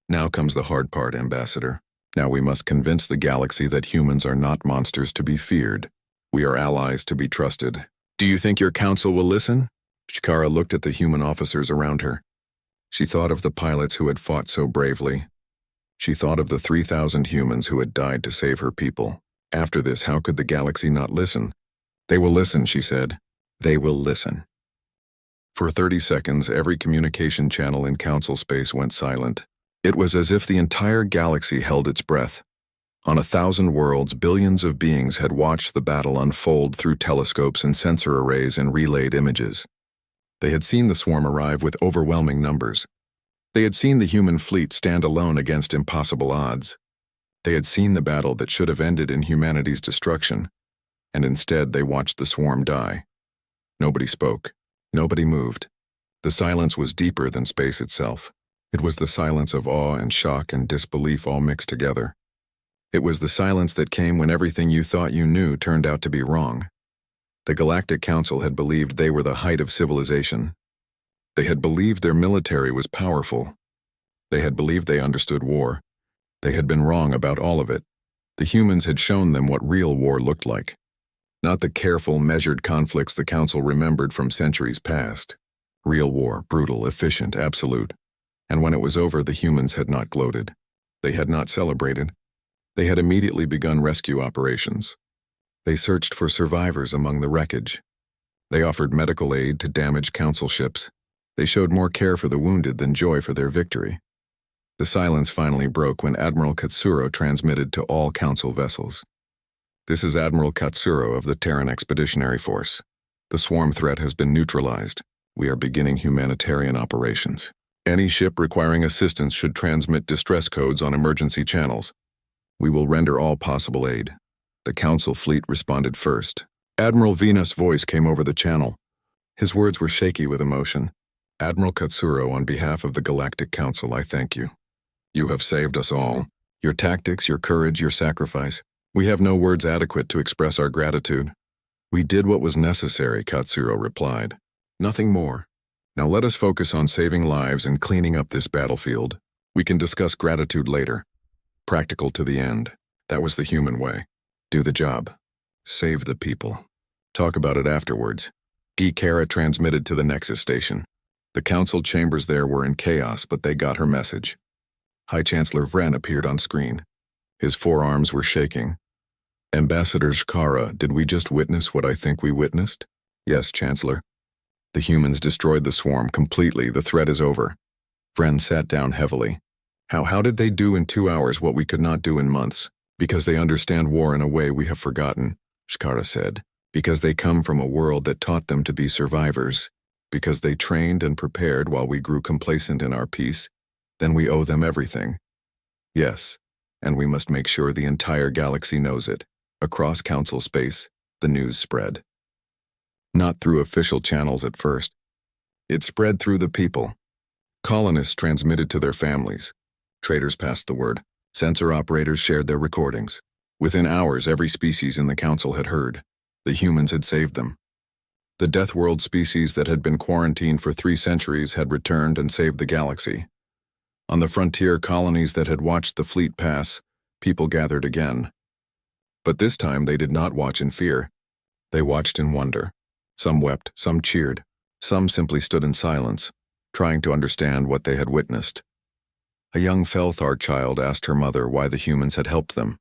"Now comes the hard part, Ambassador. Now we must convince the galaxy that humans are not monsters to be feared. We are allies to be trusted. Do you think your council will listen?" Shikara looked at the human officers around her. She thought of the pilots who had fought so bravely. She thought of the 3,000 humans who had died to save her people. After this, how could the galaxy not listen? "They will listen," she said. "They will listen." For 30 seconds, every communication channel in Council space went silent. It was as if the entire galaxy held its breath. On 1,000 worlds, billions of beings had watched the battle unfold through telescopes and sensor arrays and relayed images. They had seen the swarm arrive with overwhelming numbers. They had seen the human fleet stand alone against impossible odds. They had seen the battle that should have ended in humanity's destruction, and instead they watched the swarm die. Nobody spoke. Nobody moved. The silence was deeper than space itself. It was the silence of awe and shock and disbelief all mixed together. It was the silence that came when everything you thought you knew turned out to be wrong. The Galactic Council had believed they were the height of civilization. They had believed their military was powerful. They had believed they understood war. They had been wrong about all of it. The humans had shown them what real war looked like. Not the careful, measured conflicts the Council remembered from centuries past. Real war, brutal, efficient, absolute. And when it was over, the humans had not gloated. They had not celebrated. They had immediately begun rescue operations. They searched for survivors among the wreckage. They offered medical aid to damaged Council ships. They showed more care for the wounded than joy for their victory. The silence finally broke when Admiral Katsuro transmitted to all Council vessels. "This is Admiral Katsuro of the Terran Expeditionary Force. The swarm threat has been neutralized. We are beginning humanitarian operations. Any ship requiring assistance should transmit distress codes on emergency channels. We will render all possible aid." The Council fleet responded first. Admiral Venus' voice came over the channel. His words were shaky with emotion. "Admiral Katsuro, on behalf of the Galactic Council, I thank you. You have saved us all. Your tactics, your courage, your sacrifice. We have no words adequate to express our gratitude." "We did what was necessary," Katsuro replied. "Nothing more. Now let us focus on saving lives and cleaning up this battlefield. We can discuss gratitude later. Practical to the end. That was the human way. Do the job. Save the people. Talk about it afterwards." Kara transmitted to the Nexus station. The Council chambers there were in chaos, but they got her message. High Chancellor Vren appeared on screen. His forearms were shaking. "Ambassador Shikara, did we just witness what I think we witnessed?" "Yes, Chancellor. The humans destroyed the swarm completely. The threat is over." Vren sat down heavily. How did they do in 2 hours what we could not do in months?" "Because they understand war in a way we have forgotten," Shikara said. "Because they come from a world that taught them to be survivors. Because they trained and prepared while we grew complacent in our peace. Then we owe them everything." "Yes, and we must make sure the entire galaxy knows it." Across Council space, the news spread. not through official channels at first. It spread through the people. Colonists transmitted to their families. Traders passed the word. Sensor operators shared their recordings. Within hours, every species in the council had heard. The humans had saved them. The Death World species that had been quarantined for 3 centuries had returned and saved the galaxy. On the frontier colonies that had watched the fleet pass, people gathered again. But this time they did not watch in fear. They watched in wonder. Some wept, some cheered, some simply stood in silence, trying to understand what they had witnessed. A young Felthar child asked her mother why the humans had helped them.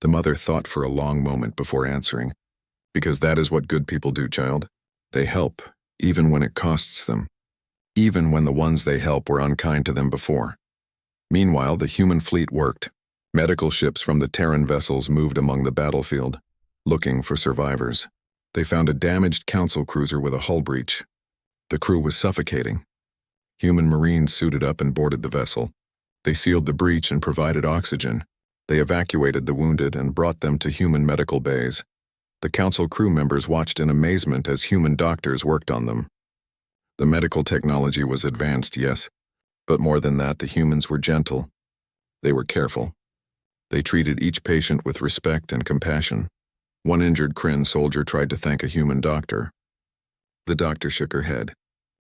The mother thought for a long moment before answering. Because that is what good people do, child. They help, even when it costs them. Even when the ones they help were unkind to them before. Meanwhile, the human fleet worked. Medical ships from the Terran vessels moved among the battlefield, looking for survivors. They found a damaged council cruiser with a hull breach. The crew was suffocating. Human Marines suited up and boarded the vessel. They sealed the breach and provided oxygen. They evacuated the wounded and brought them to human medical bays. The council crew members watched in amazement as human doctors worked on them. The medical technology was advanced, yes, but more than that, the humans were gentle. They were careful. They treated each patient with respect and compassion. One injured Kryn soldier tried to thank a human doctor. The doctor shook her head.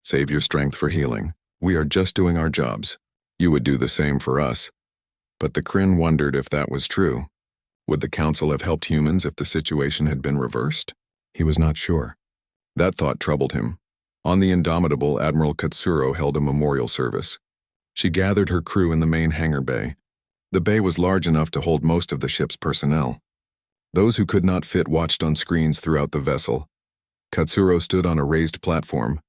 Save your strength for healing. We are just doing our jobs. You would do the same for us. But the Kryn wondered if that was true. Would the council have helped humans if the situation had been reversed? He was not sure. That thought troubled him. On the Indomitable, Admiral Katsuro held a memorial service. She gathered her crew in the main hangar bay. The bay was large enough to hold most of the ship's personnel. Those who could not fit watched on screens throughout the vessel. Katsuro stood on a raised platform.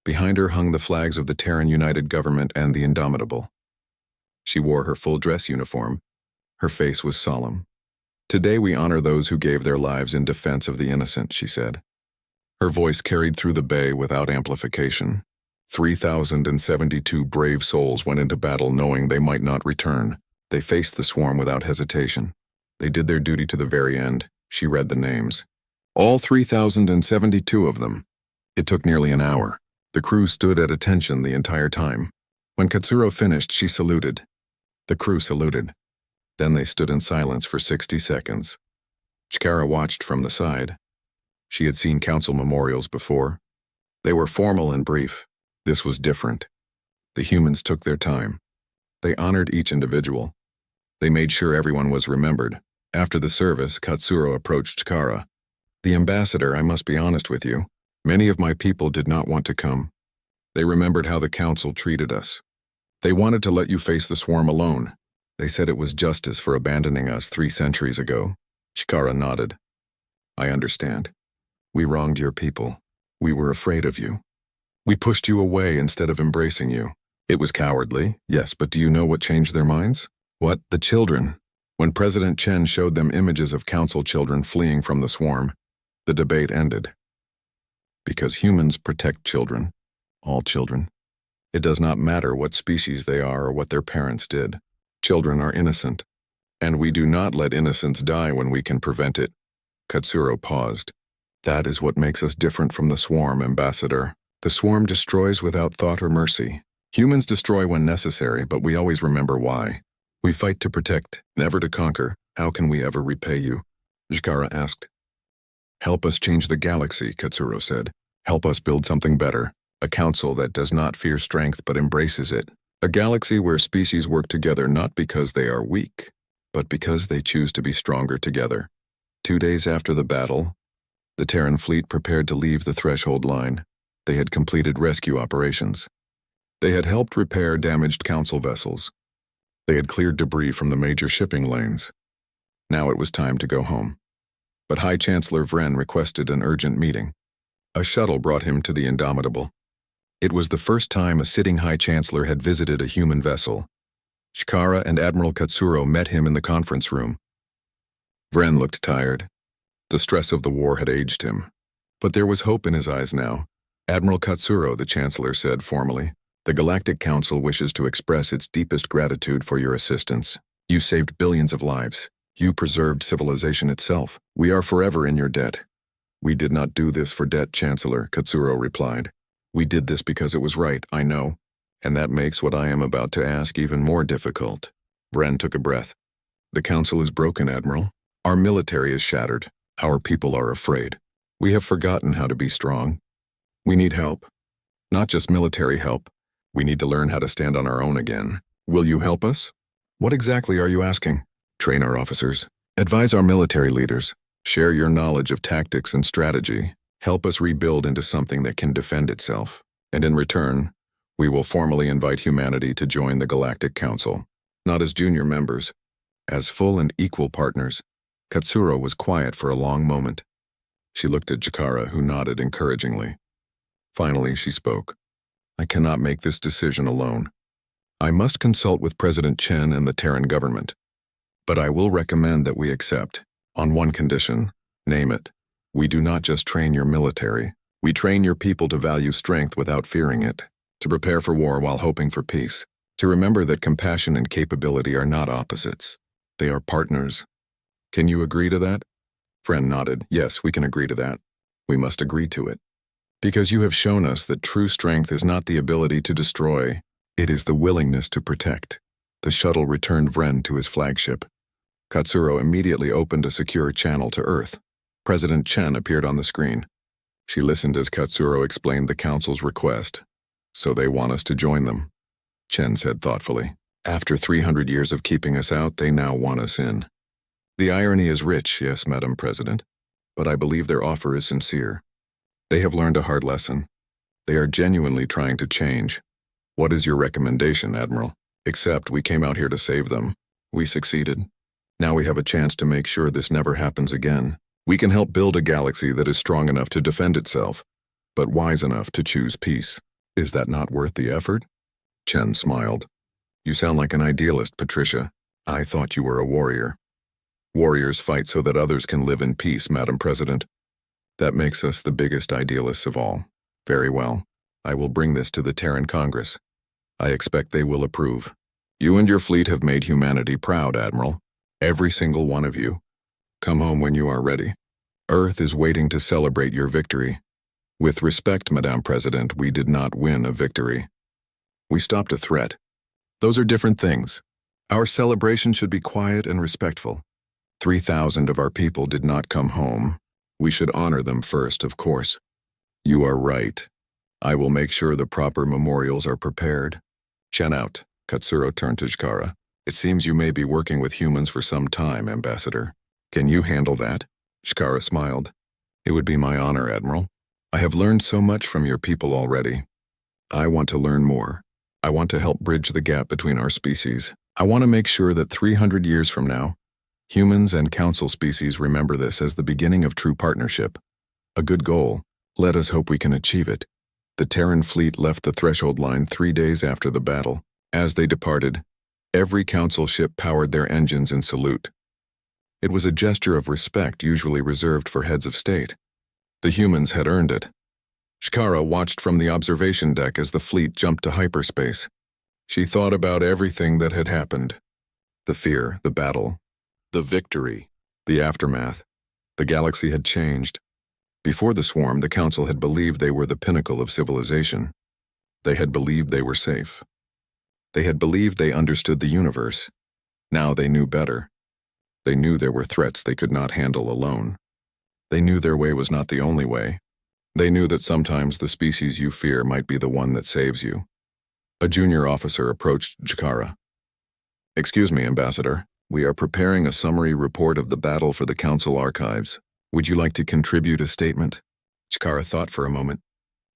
Behind her hung the flags of the Terran United Government and the Indomitable. She wore her full dress uniform. Her face was solemn. Today we honor those who gave their lives in defense of the innocent, she said. Her voice carried through the bay without amplification. 3,072 brave souls went into battle knowing they might not return. They faced the swarm without hesitation. They did their duty to the very end. She read the names. All 3,072 of them. It took nearly an hour. The crew stood at attention the entire time. When Katsuro finished, she saluted. The crew saluted. Then they stood in silence for 60 seconds. Chikara watched from the side. She had seen council memorials before. They were formal and brief. This was different. The humans took their time. They honored each individual. They made sure everyone was remembered. After the service, Katsuro approached Chikara. The ambassador, I must be honest with you. Many of my people did not want to come. They remembered how the council treated us. They wanted to let you face the swarm alone. They said it was justice for abandoning us 3 centuries ago. Chikara nodded. I understand. We wronged your people. We were afraid of you. We pushed you away instead of embracing you. It was cowardly, yes, but do you know what changed their minds? What? The children. When President Chen showed them images of council children fleeing from the swarm, the debate ended. Because humans protect children. All children. It does not matter what species they are or what their parents did. Children are innocent. And we do not let innocence die when we can prevent it. Katsuro paused. That is what makes us different from the swarm, Ambassador. The swarm destroys without thought or mercy. Humans destroy when necessary, but we always remember why. We fight to protect, never to conquer. How can we ever repay you? Chikara asked. Help us change the galaxy, Katsuro said. Help us build something better. A council that does not fear strength but embraces it. A galaxy where species work together not because they are weak, but because they choose to be stronger together. 2 days after the battle, the Terran fleet prepared to leave the threshold line. They had completed rescue operations. They had helped repair damaged council vessels. They had cleared debris from the major shipping lanes. Now it was time to go home. But High Chancellor Vren requested an urgent meeting. A shuttle brought him to the Indomitable. It was the first time a sitting High Chancellor had visited a human vessel. Chikara and Admiral Katsuro met him in the conference room. Vren looked tired. The stress of the war had aged him. But there was hope in his eyes now. Admiral Katsuro, the Chancellor said formally, the Galactic Council wishes to express its deepest gratitude for your assistance. You saved billions of lives. You preserved civilization itself. We are forever in your debt. We did not do this for debt, Chancellor, Katsuro replied. We did this because it was right, I know. And that makes what I am about to ask even more difficult. Vren took a breath. The council is broken, Admiral. Our military is shattered. Our people are afraid. We have forgotten how to be strong. We need help. Not just military help. We need to learn how to stand on our own again. Will you help us? What exactly are you asking? Train our officers. Advise our military leaders. Share your knowledge of tactics and strategy. Help us rebuild into something that can defend itself. And in return, we will formally invite humanity to join the Galactic Council. Not as junior members, as full and equal partners. Katsuro was quiet for a long moment. She looked at Chikara, who nodded encouragingly. Finally, she spoke. I cannot make this decision alone. I must consult with President Chen and the Terran government. But I will recommend that we accept, on one condition, name it. We do not just train your military. We train your people to value strength without fearing it, to prepare for war while hoping for peace, to remember that compassion and capability are not opposites. They are partners. Can you agree to that? Vren nodded. Yes, we can agree to that. We must agree to it. Because you have shown us that true strength is not the ability to destroy, it is the willingness to protect. The shuttle returned Vren to his flagship. Katsuro immediately opened a secure channel to Earth. President Chen appeared on the screen. She listened as Katsuro explained the Council's request. So they want us to join them, Chen said thoughtfully. After 300 years of keeping us out, they now want us in. The irony is rich, yes, Madam President, but I believe their offer is sincere. They have learned a hard lesson. They are genuinely trying to change. What is your recommendation, Admiral? Except we came out here to save them. We succeeded. Now we have a chance to make sure this never happens again. We can help build a galaxy that is strong enough to defend itself, but wise enough to choose peace. Is that not worth the effort? Chen smiled. You sound like an idealist, Patricia. I thought you were a warrior. Warriors fight so that others can live in peace, Madam President. That makes us the biggest idealists of all. Very well. I will bring this to the Terran Congress. I expect they will approve. You and your fleet have made humanity proud, Admiral. Every single one of you. Come home when you are ready. Earth is waiting to celebrate your victory. With respect, Madame President, we did not win a victory. We stopped a threat. Those are different things. Our celebration should be quiet and respectful. 3,000 of our people did not come home. We should honor them first, of course. You are right. I will make sure the proper memorials are prepared. Chen out. Katsuro turned to Chikara. It seems you may be working with humans for some time, Ambassador. Can you handle that? Chikara smiled. It would be my honor, Admiral. I have learned so much from your people already. I want to learn more. I want to help bridge the gap between our species. I want to make sure that 300 years from now, humans and council species remember this as the beginning of true partnership. A good goal. Let us hope we can achieve it. The Terran fleet left the threshold line 3 days after the battle. As they departed, every council ship powered their engines in salute. It was a gesture of respect usually reserved for heads of state. The humans had earned it. Chikara watched from the observation deck as the fleet jumped to hyperspace. She thought about everything that had happened. The fear, the battle, the victory, the aftermath. The galaxy had changed. Before the swarm, the council had believed they were the pinnacle of civilization. They had believed they were safe. They had believed they understood the universe. Now they knew better. They knew there were threats they could not handle alone. They knew their way was not the only way. They knew that sometimes the species you fear might be the one that saves you. A junior officer approached Chikara. Excuse me, Ambassador. We are preparing a summary report of the battle for the Council archives. Would you like to contribute a statement? Chikara thought for a moment.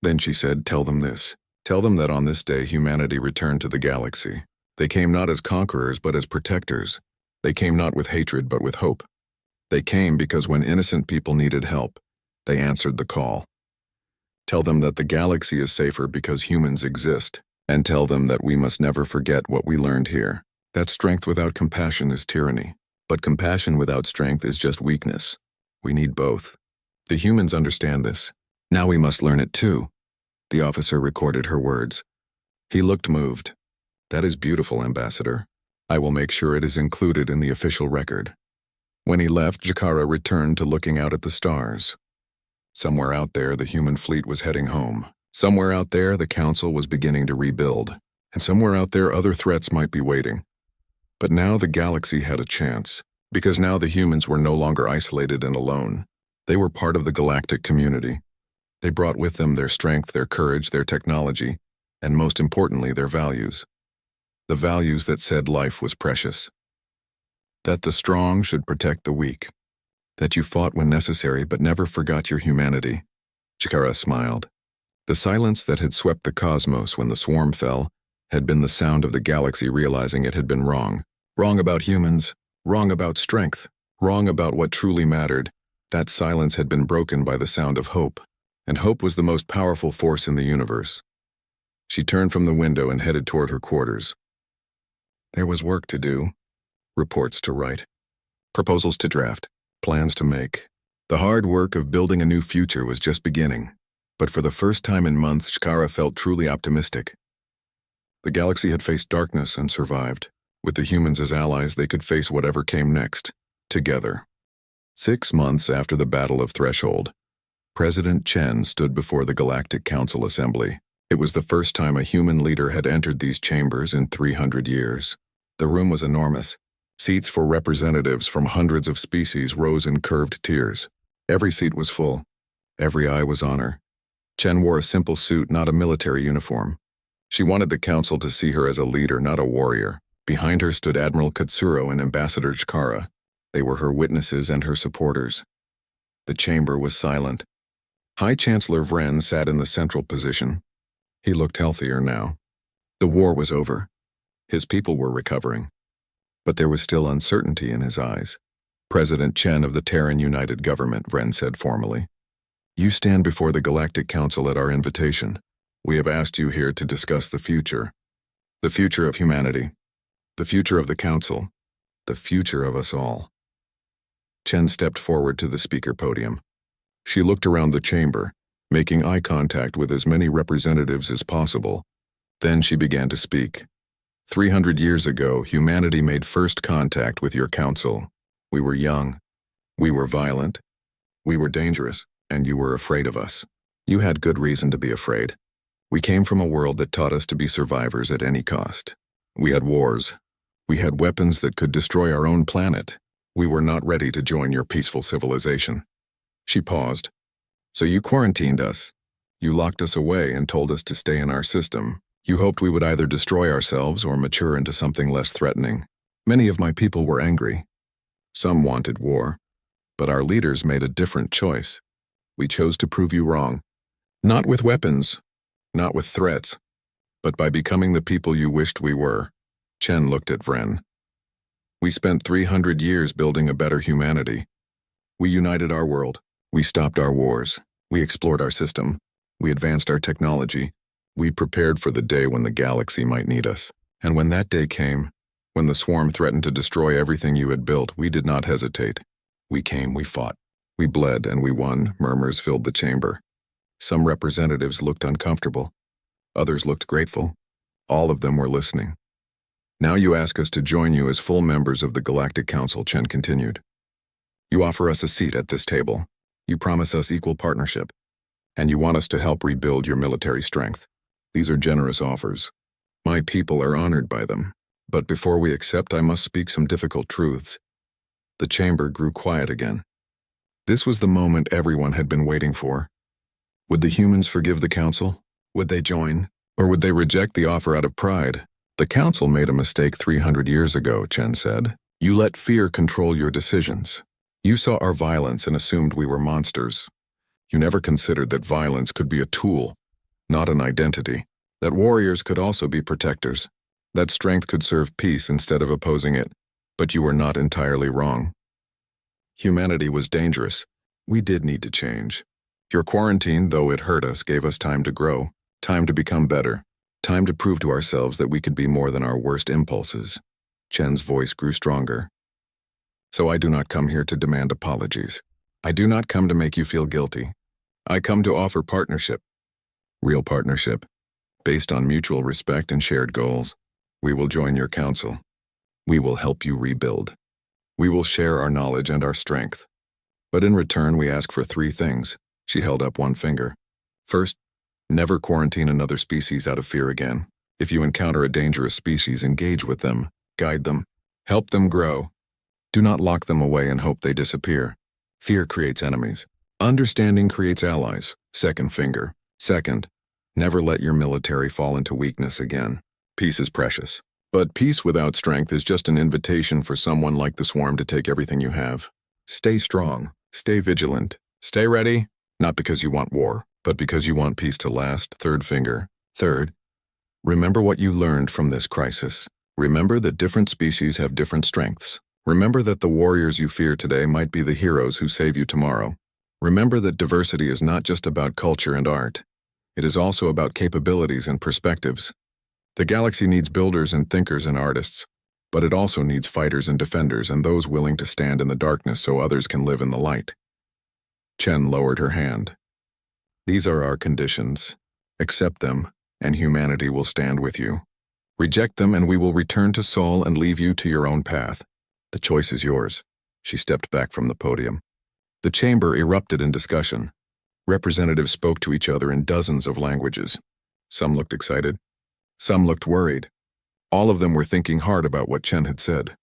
Then she said, tell them this. Tell them that on this day humanity returned to the galaxy. They came not as conquerors but as protectors. They came not with hatred but with hope. They came because when innocent people needed help, they answered the call. Tell them that the galaxy is safer because humans exist, and tell them that we must never forget what we learned here. That strength without compassion is tyranny, but compassion without strength is just weakness. We need both. The humans understand this. Now we must learn it too. The officer recorded her words. He looked moved. That is beautiful, Ambassador. I will make sure it is included in the official record. When he left, Chikara returned to looking out at the stars. Somewhere out there, the human fleet was heading home. Somewhere out there, the Council was beginning to rebuild. And somewhere out there, other threats might be waiting. But now the galaxy had a chance, because now the humans were no longer isolated and alone. They were part of the galactic community. They brought with them their strength, their courage, their technology, and most importantly, their values. The values that said life was precious. That the strong should protect the weak. That you fought when necessary but never forgot your humanity. Chikara smiled. The silence that had swept the cosmos when the swarm fell had been the sound of the galaxy realizing it had been wrong. Wrong about humans, wrong about strength, wrong about what truly mattered. That silence had been broken by the sound of hope, and hope was the most powerful force in the universe. She turned from the window and headed toward her quarters. There was work to do, reports to write, proposals to draft, plans to make. The hard work of building a new future was just beginning, but for the first time in months, Shkara felt truly optimistic. The galaxy had faced darkness and survived. With the humans as allies, they could face whatever came next, together. 6 months after the Battle of Threshold, President Chen stood before the Galactic Council Assembly. It was the first time a human leader had entered these chambers in 300 years. The room was enormous. Seats for representatives from hundreds of species rose in curved tiers. Every seat was full. Every eye was on her. Chen wore a simple suit, not a military uniform. She wanted the council to see her as a leader, not a warrior. Behind her stood Admiral Katsuro and Ambassador Chikara. They were her witnesses and her supporters. The chamber was silent. High Chancellor Vren sat in the central position. He looked healthier now. The war was over. His people were recovering. But there was still uncertainty in his eyes. President Chen of the Terran United Government, Vren said formally. You stand before the Galactic Council at our invitation. We have asked you here to discuss the future. The future of humanity. The future of the Council. The future of us all. Chen stepped forward to the speaker podium. She looked around the chamber, making eye contact with as many representatives as possible. Then she began to speak. 300 years ago, humanity made first contact with your council. We were young. We were violent. We were dangerous, and you were afraid of us. You had good reason to be afraid. We came from a world that taught us to be survivors at any cost. We had wars. We had weapons that could destroy our own planet. We were not ready to join your peaceful civilization. She paused. So you quarantined us. You locked us away and told us to stay in our system. You hoped we would either destroy ourselves or mature into something less threatening. Many of my people were angry. Some wanted war. But our leaders made a different choice. We chose to prove you wrong. Not with weapons, not with threats, but by becoming the people you wished we were. Chen looked at Vren. We spent 300 years building a better humanity. We united our world. We stopped our wars. We explored our system. We advanced our technology. We prepared for the day when the galaxy might need us. And when that day came, when the swarm threatened to destroy everything you had built, we did not hesitate. We came, we fought. We bled and we won. Murmurs filled the chamber. Some representatives looked uncomfortable. Others looked grateful. All of them were listening. Now you ask us to join you as full members of the Galactic Council, Chen continued. You offer us a seat at this table. You promise us equal partnership. And you want us to help rebuild your military strength. These are generous offers. My people are honored by them. But before we accept, I must speak some difficult truths. The chamber grew quiet again. This was the moment everyone had been waiting for. Would the humans forgive the Council? Would they join? Or would they reject the offer out of pride? The Council made a mistake 300 years ago, Chen said. You let fear control your decisions. You saw our violence and assumed we were monsters. You never considered that violence could be a tool, not an identity. That warriors could also be protectors. That strength could serve peace instead of opposing it. But you were not entirely wrong. Humanity was dangerous. We did need to change. Your quarantine, though it hurt us, gave us time to grow, time to become better, time to prove to ourselves that we could be more than our worst impulses. Chen's voice grew stronger. So I do not come here to demand apologies. I do not come to make you feel guilty. I come to offer partnership. Real partnership, based on mutual respect and shared goals. We will join your council. We will help you rebuild. We will share our knowledge and our strength. But in return, we ask for 3 things. She held up one finger. First, never quarantine another species out of fear again. If you encounter a dangerous species, engage with them, guide them, help them grow. Do not lock them away and hope they disappear. Fear creates enemies. Understanding creates allies. Second finger. Second, never let your military fall into weakness again. Peace is precious. But peace without strength is just an invitation for someone like the swarm to take everything you have. Stay strong. Stay vigilant. Stay ready. Not because you want war, but because you want peace to last. Third finger. Third, remember what you learned from this crisis. Remember that different species have different strengths. Remember that the warriors you fear today might be the heroes who save you tomorrow. Remember that diversity is not just about culture and art. It is also about capabilities and perspectives. The galaxy needs builders and thinkers and artists, but it also needs fighters and defenders and those willing to stand in the darkness so others can live in the light. Chen lowered her hand. These are our conditions. Accept them, and humanity will stand with you. Reject them, and we will return to Sol and leave you to your own path. The choice is yours. She stepped back from the podium. The chamber erupted in discussion. Representatives spoke to each other in dozens of languages. Some looked excited. Some looked worried. All of them were thinking hard about what Chen had said.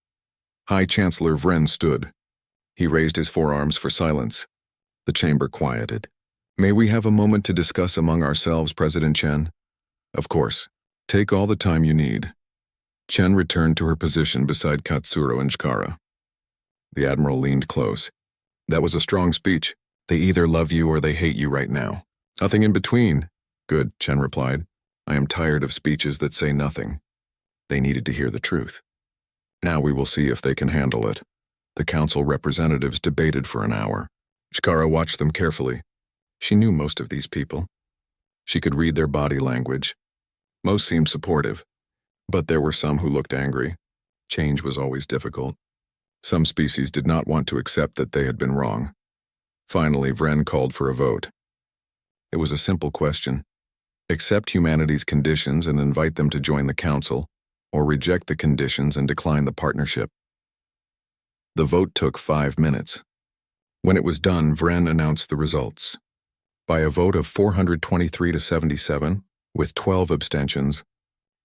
High Chancellor Vren stood. He raised his forearms for silence. The chamber quieted. May we have a moment to discuss among ourselves, President Chen? Of course. Take all the time you need. Chen returned to her position beside Katsuro and Chikara. The Admiral leaned close. That was a strong speech. They either love you or they hate you right now. Nothing in between. Good, Chen replied. I am tired of speeches that say nothing. They needed to hear the truth. Now we will see if they can handle it. The council representatives debated for an hour. Chikara watched them carefully. She knew most of these people. She could read their body language. Most seemed supportive, but there were some who looked angry. Change was always difficult. Some species did not want to accept that they had been wrong. Finally, Vren called for a vote. It was a simple question. Accept humanity's conditions and invite them to join the council, or reject the conditions and decline the partnership. The vote took 5 minutes. When it was done, Vren announced the results. By a vote of 423 to 77, with 12 abstentions,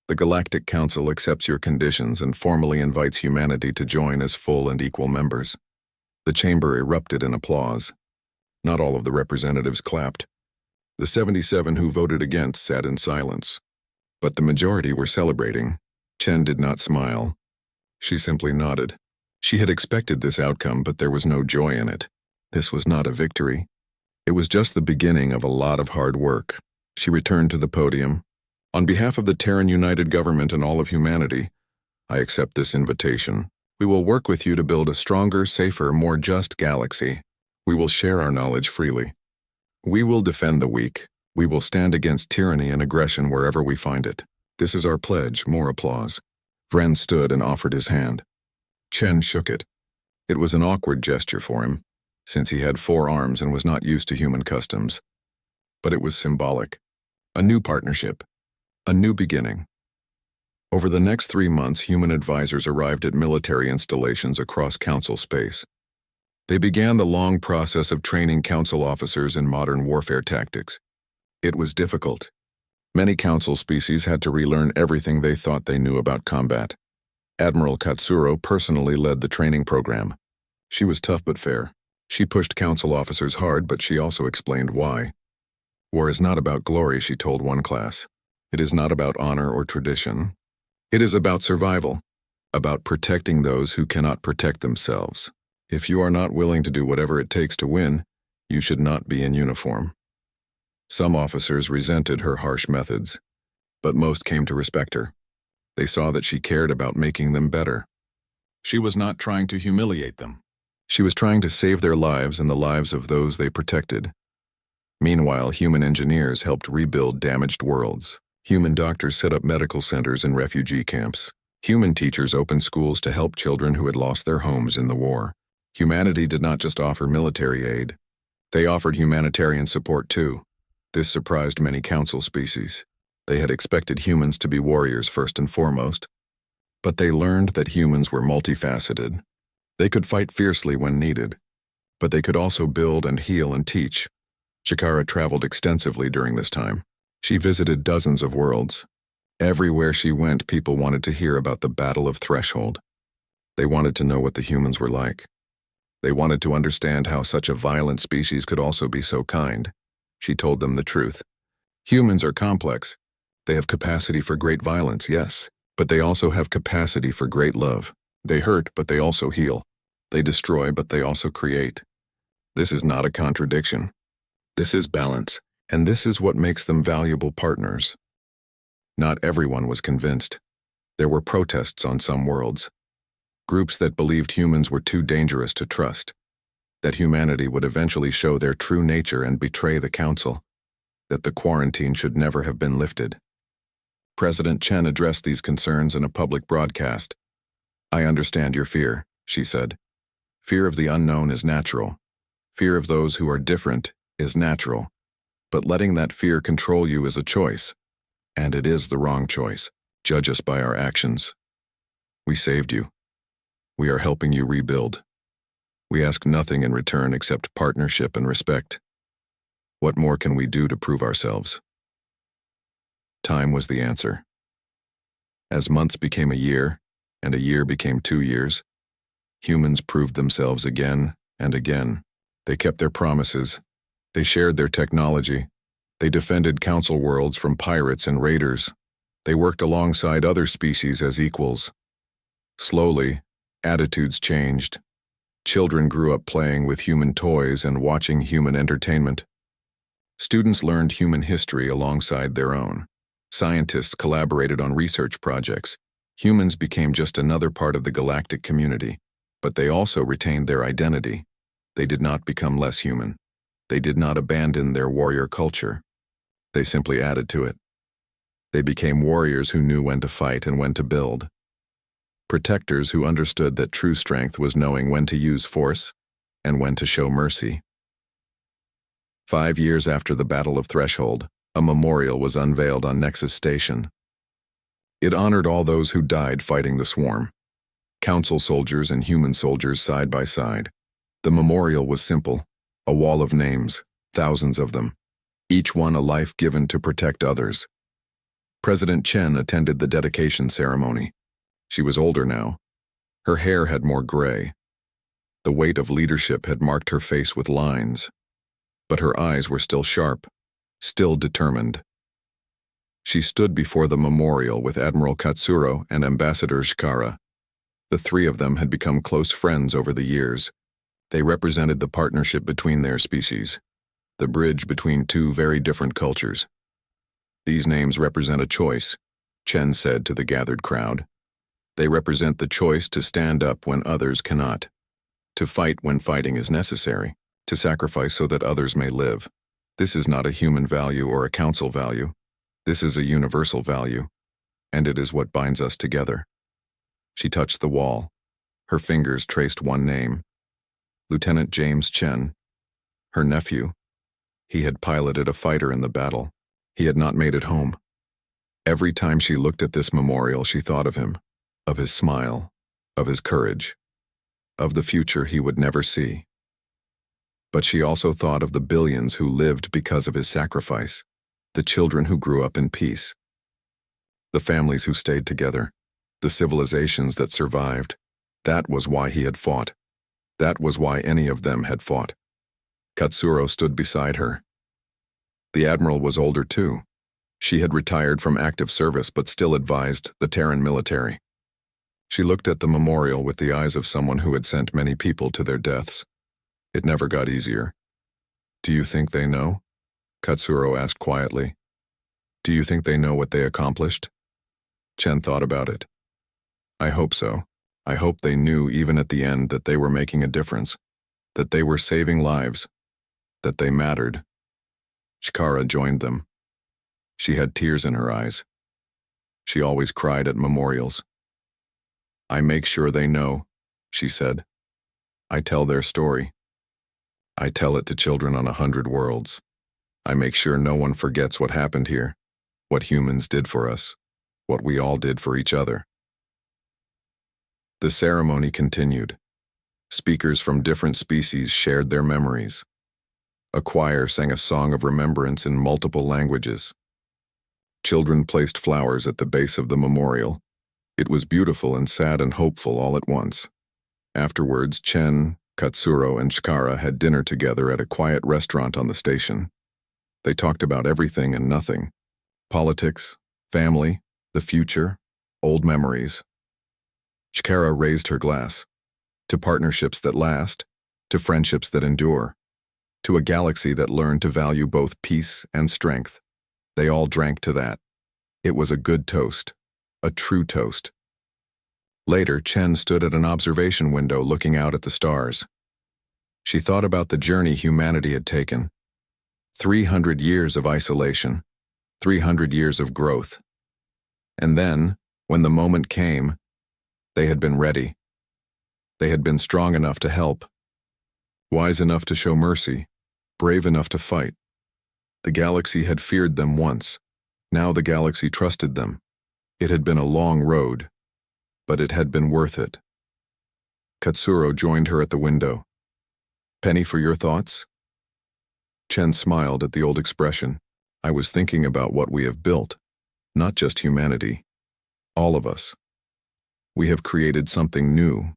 the Galactic Council accepts your conditions and formally invites humanity to join as full and equal members. The chamber erupted in applause. Not all of the representatives clapped. The 77 who voted against sat in silence. But the majority were celebrating. Chen did not smile. She simply nodded. She had expected this outcome, but there was no joy in it. This was not a victory. It was just the beginning of a lot of hard work. She returned to the podium. On behalf of the Terran United Government and all of humanity, I accept this invitation. We will work with you to build a stronger, safer, more just galaxy. We will share our knowledge freely. We will defend the weak. We will stand against tyranny and aggression wherever we find it. This is our pledge. More applause. Vren stood and offered his hand. Chen shook it. It was an awkward gesture for him, since he had 4 arms and was not used to human customs. But it was symbolic. A new partnership. A new beginning. Over the next 3 months, human advisors arrived at military installations across Council space. They began the long process of training Council officers in modern warfare tactics. It was difficult. Many Council species had to relearn everything they thought they knew about combat. Admiral Katsuro personally led the training program. She was tough but fair. She pushed Council officers hard, but she also explained why. War is not about glory, she told one class. It is not about honor or tradition. It is about survival, about protecting those who cannot protect themselves. If you are not willing to do whatever it takes to win, you should not be in uniform. Some officers resented her harsh methods, but most came to respect her. They saw that she cared about making them better. She was not trying to humiliate them. She was trying to save their lives and the lives of those they protected. Meanwhile, human engineers helped rebuild damaged worlds. Human doctors set up medical centers and refugee camps. Human teachers opened schools to help children who had lost their homes in the war. Humanity did not just offer military aid. They offered humanitarian support too. This surprised many Council species. They had expected humans to be warriors first and foremost, but they learned that humans were multifaceted. They could fight fiercely when needed, but they could also build and heal and teach. Chikara traveled extensively during this time. She visited dozens of worlds. Everywhere she went, people wanted to hear about the Battle of Threshold. They wanted to know what the humans were like. They wanted to understand how such a violent species could also be so kind. She told them the truth. Humans are complex. They have capacity for great violence, yes, but they also have capacity for great love. They hurt, but they also heal. They destroy, but they also create. This is not a contradiction. This is balance, and this is what makes them valuable partners. Not everyone was convinced. There were protests on some worlds. Groups that believed humans were too dangerous to trust, that humanity would eventually show their true nature and betray the Council, that the quarantine should never have been lifted. President Chen addressed these concerns in a public broadcast. "I understand your fear," she said. "Fear of the unknown is natural. Fear of those who are different is natural. But letting that fear control you is a choice. And it is the wrong choice. Judge us by our actions. We saved you. We are helping you rebuild. We ask nothing in return except partnership and respect. What more can we do to prove ourselves?" Time was the answer. As months became a year, and a year became 2 years, humans proved themselves again and again. They kept their promises. They shared their technology. They defended Council worlds from pirates and raiders. They worked alongside other species as equals. Slowly, attitudes changed. Children grew up playing with human toys and watching human entertainment. Students learned human history alongside their own. Scientists collaborated on research projects. Humans became just another part of the galactic community, but they also retained their identity. They did not become less human. They did not abandon their warrior culture. They simply added to it. They became warriors who knew when to fight and when to build. Protectors who understood that true strength was knowing when to use force and when to show mercy. 5 years after the Battle of Threshold, a memorial was unveiled on Nexus Station. It honored all those who died fighting the swarm. Council soldiers and human soldiers side by side. The memorial was simple, a wall of names, thousands of them, each one a life given to protect others. President Chen attended the dedication ceremony. She was older now. Her hair had more gray. The weight of leadership had marked her face with lines, but her eyes were still sharp, still determined. She stood before the memorial with Admiral Katsuro and Ambassador Chikara. The three of them had become close friends over the years. They represented the partnership between their species, the bridge between two very different cultures. "These names represent a choice," Chen said to the gathered crowd. "They represent the choice to stand up when others cannot, to fight when fighting is necessary, to sacrifice so that others may live. This is not a human value or a council value. This is a universal value, and it is what binds us together." She touched the wall. Her fingers traced one name: Lieutenant James Chen, her nephew. He had piloted a fighter in the battle. He had not made it home. Every time she looked at this memorial, she thought of him, of his smile, of his courage, of the future he would never see. But she also thought of the billions who lived because of his sacrifice, the children who grew up in peace, the families who stayed together, the civilizations that survived. That was why he had fought. That was why any of them had fought. Katsuro stood beside her. The Admiral was older too. She had retired from active service but still advised the Terran military. She looked at the memorial with the eyes of someone who had sent many people to their deaths. It never got easier. "Do you think they know?" Katsuro asked quietly. "Do you think they know what they accomplished?" Chen thought about it. "I hope so. I hope they knew even at the end that they were making a difference, that they were saving lives, that they mattered." Chikara joined them. She had tears in her eyes. She always cried at memorials. "I make sure they know," she said. "I tell their story. I tell it to children on 100 worlds. I make sure no one forgets what happened here, what humans did for us, what we all did for each other." The ceremony continued. Speakers from different species shared their memories. A choir sang a song of remembrance in multiple languages. Children placed flowers at the base of the memorial. It was beautiful and sad and hopeful all at once. Afterwards, Chen, Katsuro, and Chikara had dinner together at a quiet restaurant on the station. They talked about everything and nothing. Politics, family, the future, old memories. Chikara raised her glass. To partnerships that last, to friendships that endure, to a galaxy that learned to value both peace and strength. They all drank to that. It was a good toast, a true toast. Later, Chen stood at an observation window looking out at the stars. She thought about the journey humanity had taken. 300 years of isolation, 300 years of growth. And then, when the moment came, they had been ready. They had been strong enough to help, wise enough to show mercy, brave enough to fight. The galaxy had feared them once. Now the galaxy trusted them. It had been a long road, but it had been worth it. Katsuro joined her at the window. "Penny for your thoughts?" Chen smiled at the old expression. "I was thinking about what we have built, not just humanity. All of us. We have created something new.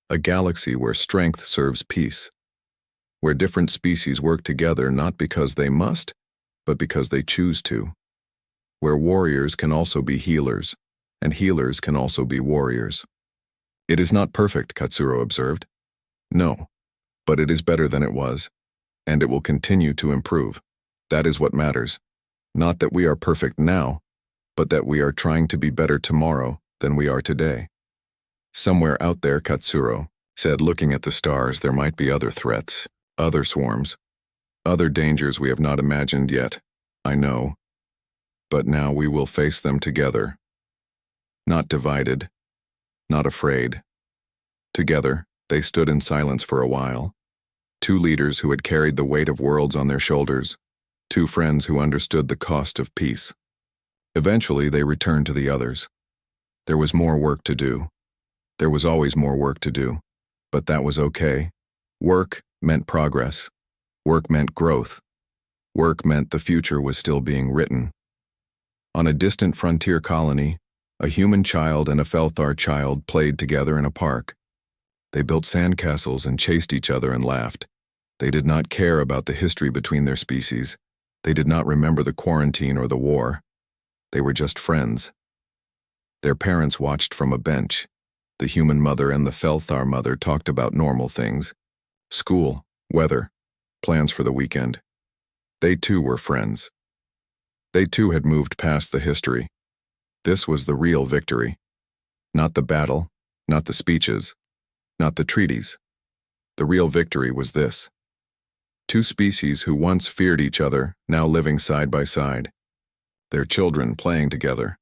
A galaxy where strength serves peace. Where different species work together not because they must, but because they choose to. Where warriors can also be healers, and healers can also be warriors." "It is not perfect," Katsuro observed. "No, but it is better than it was, and it will continue to improve. That is what matters. Not that we are perfect now, but that we are trying to be better tomorrow than we are today." "Somewhere out there," Katsuro said, looking at the stars, "there might be other threats, other swarms, other dangers we have not imagined yet. I know. But now we will face them together. Not divided, not afraid." Together, they stood in silence for a while. Two leaders who had carried the weight of worlds on their shoulders. Two friends who understood the cost of peace. Eventually, they returned to the others. There was more work to do. There was always more work to do, but that was okay. Work meant progress. Work meant growth. Work meant the future was still being written. On a distant frontier colony, a human child and a Felthar child played together in a park. They built sandcastles and chased each other and laughed. They did not care about the history between their species. They did not remember the quarantine or the war. They were just friends. Their parents watched from a bench. The human mother and the Felthar mother talked about normal things. School, weather, plans for the weekend. They too were friends. They too had moved past the history. This was the real victory. Not the battle, not the speeches, not the treaties. The real victory was this. Two species who once feared each other, now living side by side. Their children playing together.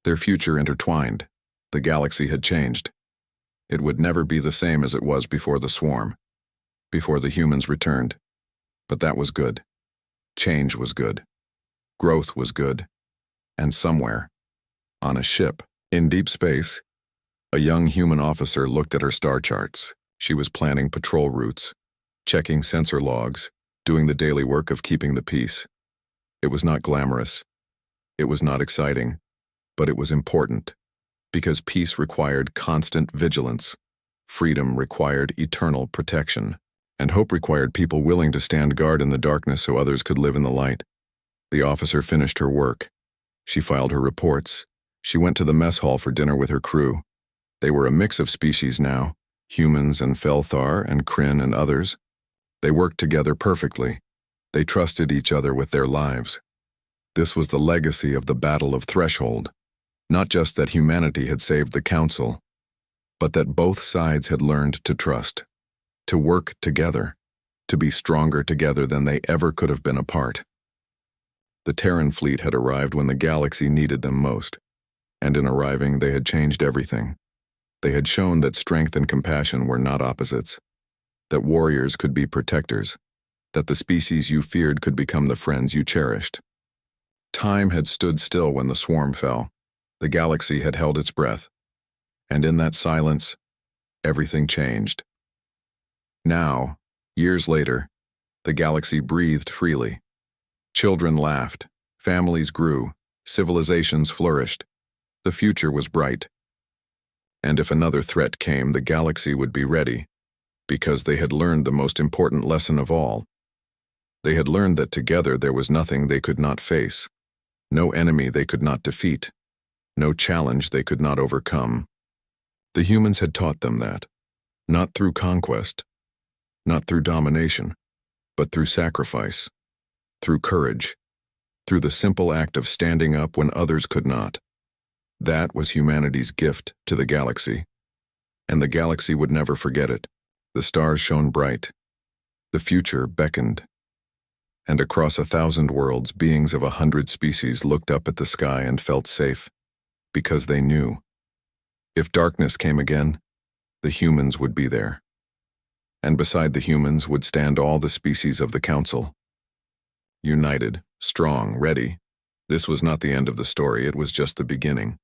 Their future intertwined. The galaxy had changed. It would never be the same as it was before the swarm, before the humans returned. But that was good. Change was good. Growth was good. And somewhere, on a ship, in deep space, a young human officer looked at her star charts. She was planning patrol routes, checking sensor logs, doing the daily work of keeping the peace. It was not glamorous. It was not exciting, but it was important, because peace required constant vigilance, freedom required eternal protection, and hope required people willing to stand guard in the darkness so others could live in the light. The officer finished her work. She filed her reports. She went to the mess hall for dinner with her crew. They were a mix of species now, humans and Felthar and Kryn and others. They worked together perfectly. They trusted each other with their lives. This was the legacy of the Battle of Threshold. Not just that humanity had saved the Council, but that both sides had learned to trust, to work together, to be stronger together than they ever could have been apart. The Terran fleet had arrived when the galaxy needed them most, and in arriving they had changed everything. They had shown that strength and compassion were not opposites, that warriors could be protectors, that the species you feared could become the friends you cherished. Time had stood still when the swarm fell. The galaxy had held its breath, and in that silence, everything changed. Now, years later, The galaxy breathed freely. Children laughed, families grew, civilizations flourished. The future was bright. And if another threat came, the galaxy would be ready, because they had learned the most important lesson of all. They had learned that together there was nothing they could not face, no enemy they could not defeat, no challenge they could not overcome. The humans had taught them that, not through conquest, not through domination, but through sacrifice, through courage, through the simple act of standing up when others could not. That was humanity's gift to the galaxy, and the galaxy would never forget it. The stars shone bright. The future beckoned. And across 1,000 worlds, beings of 100 species looked up at the sky and felt safe, because they knew. If darkness came again, the humans would be there. And beside the humans would stand all the species of the Council. United, strong, ready. This was not the end of the story, it was just the beginning.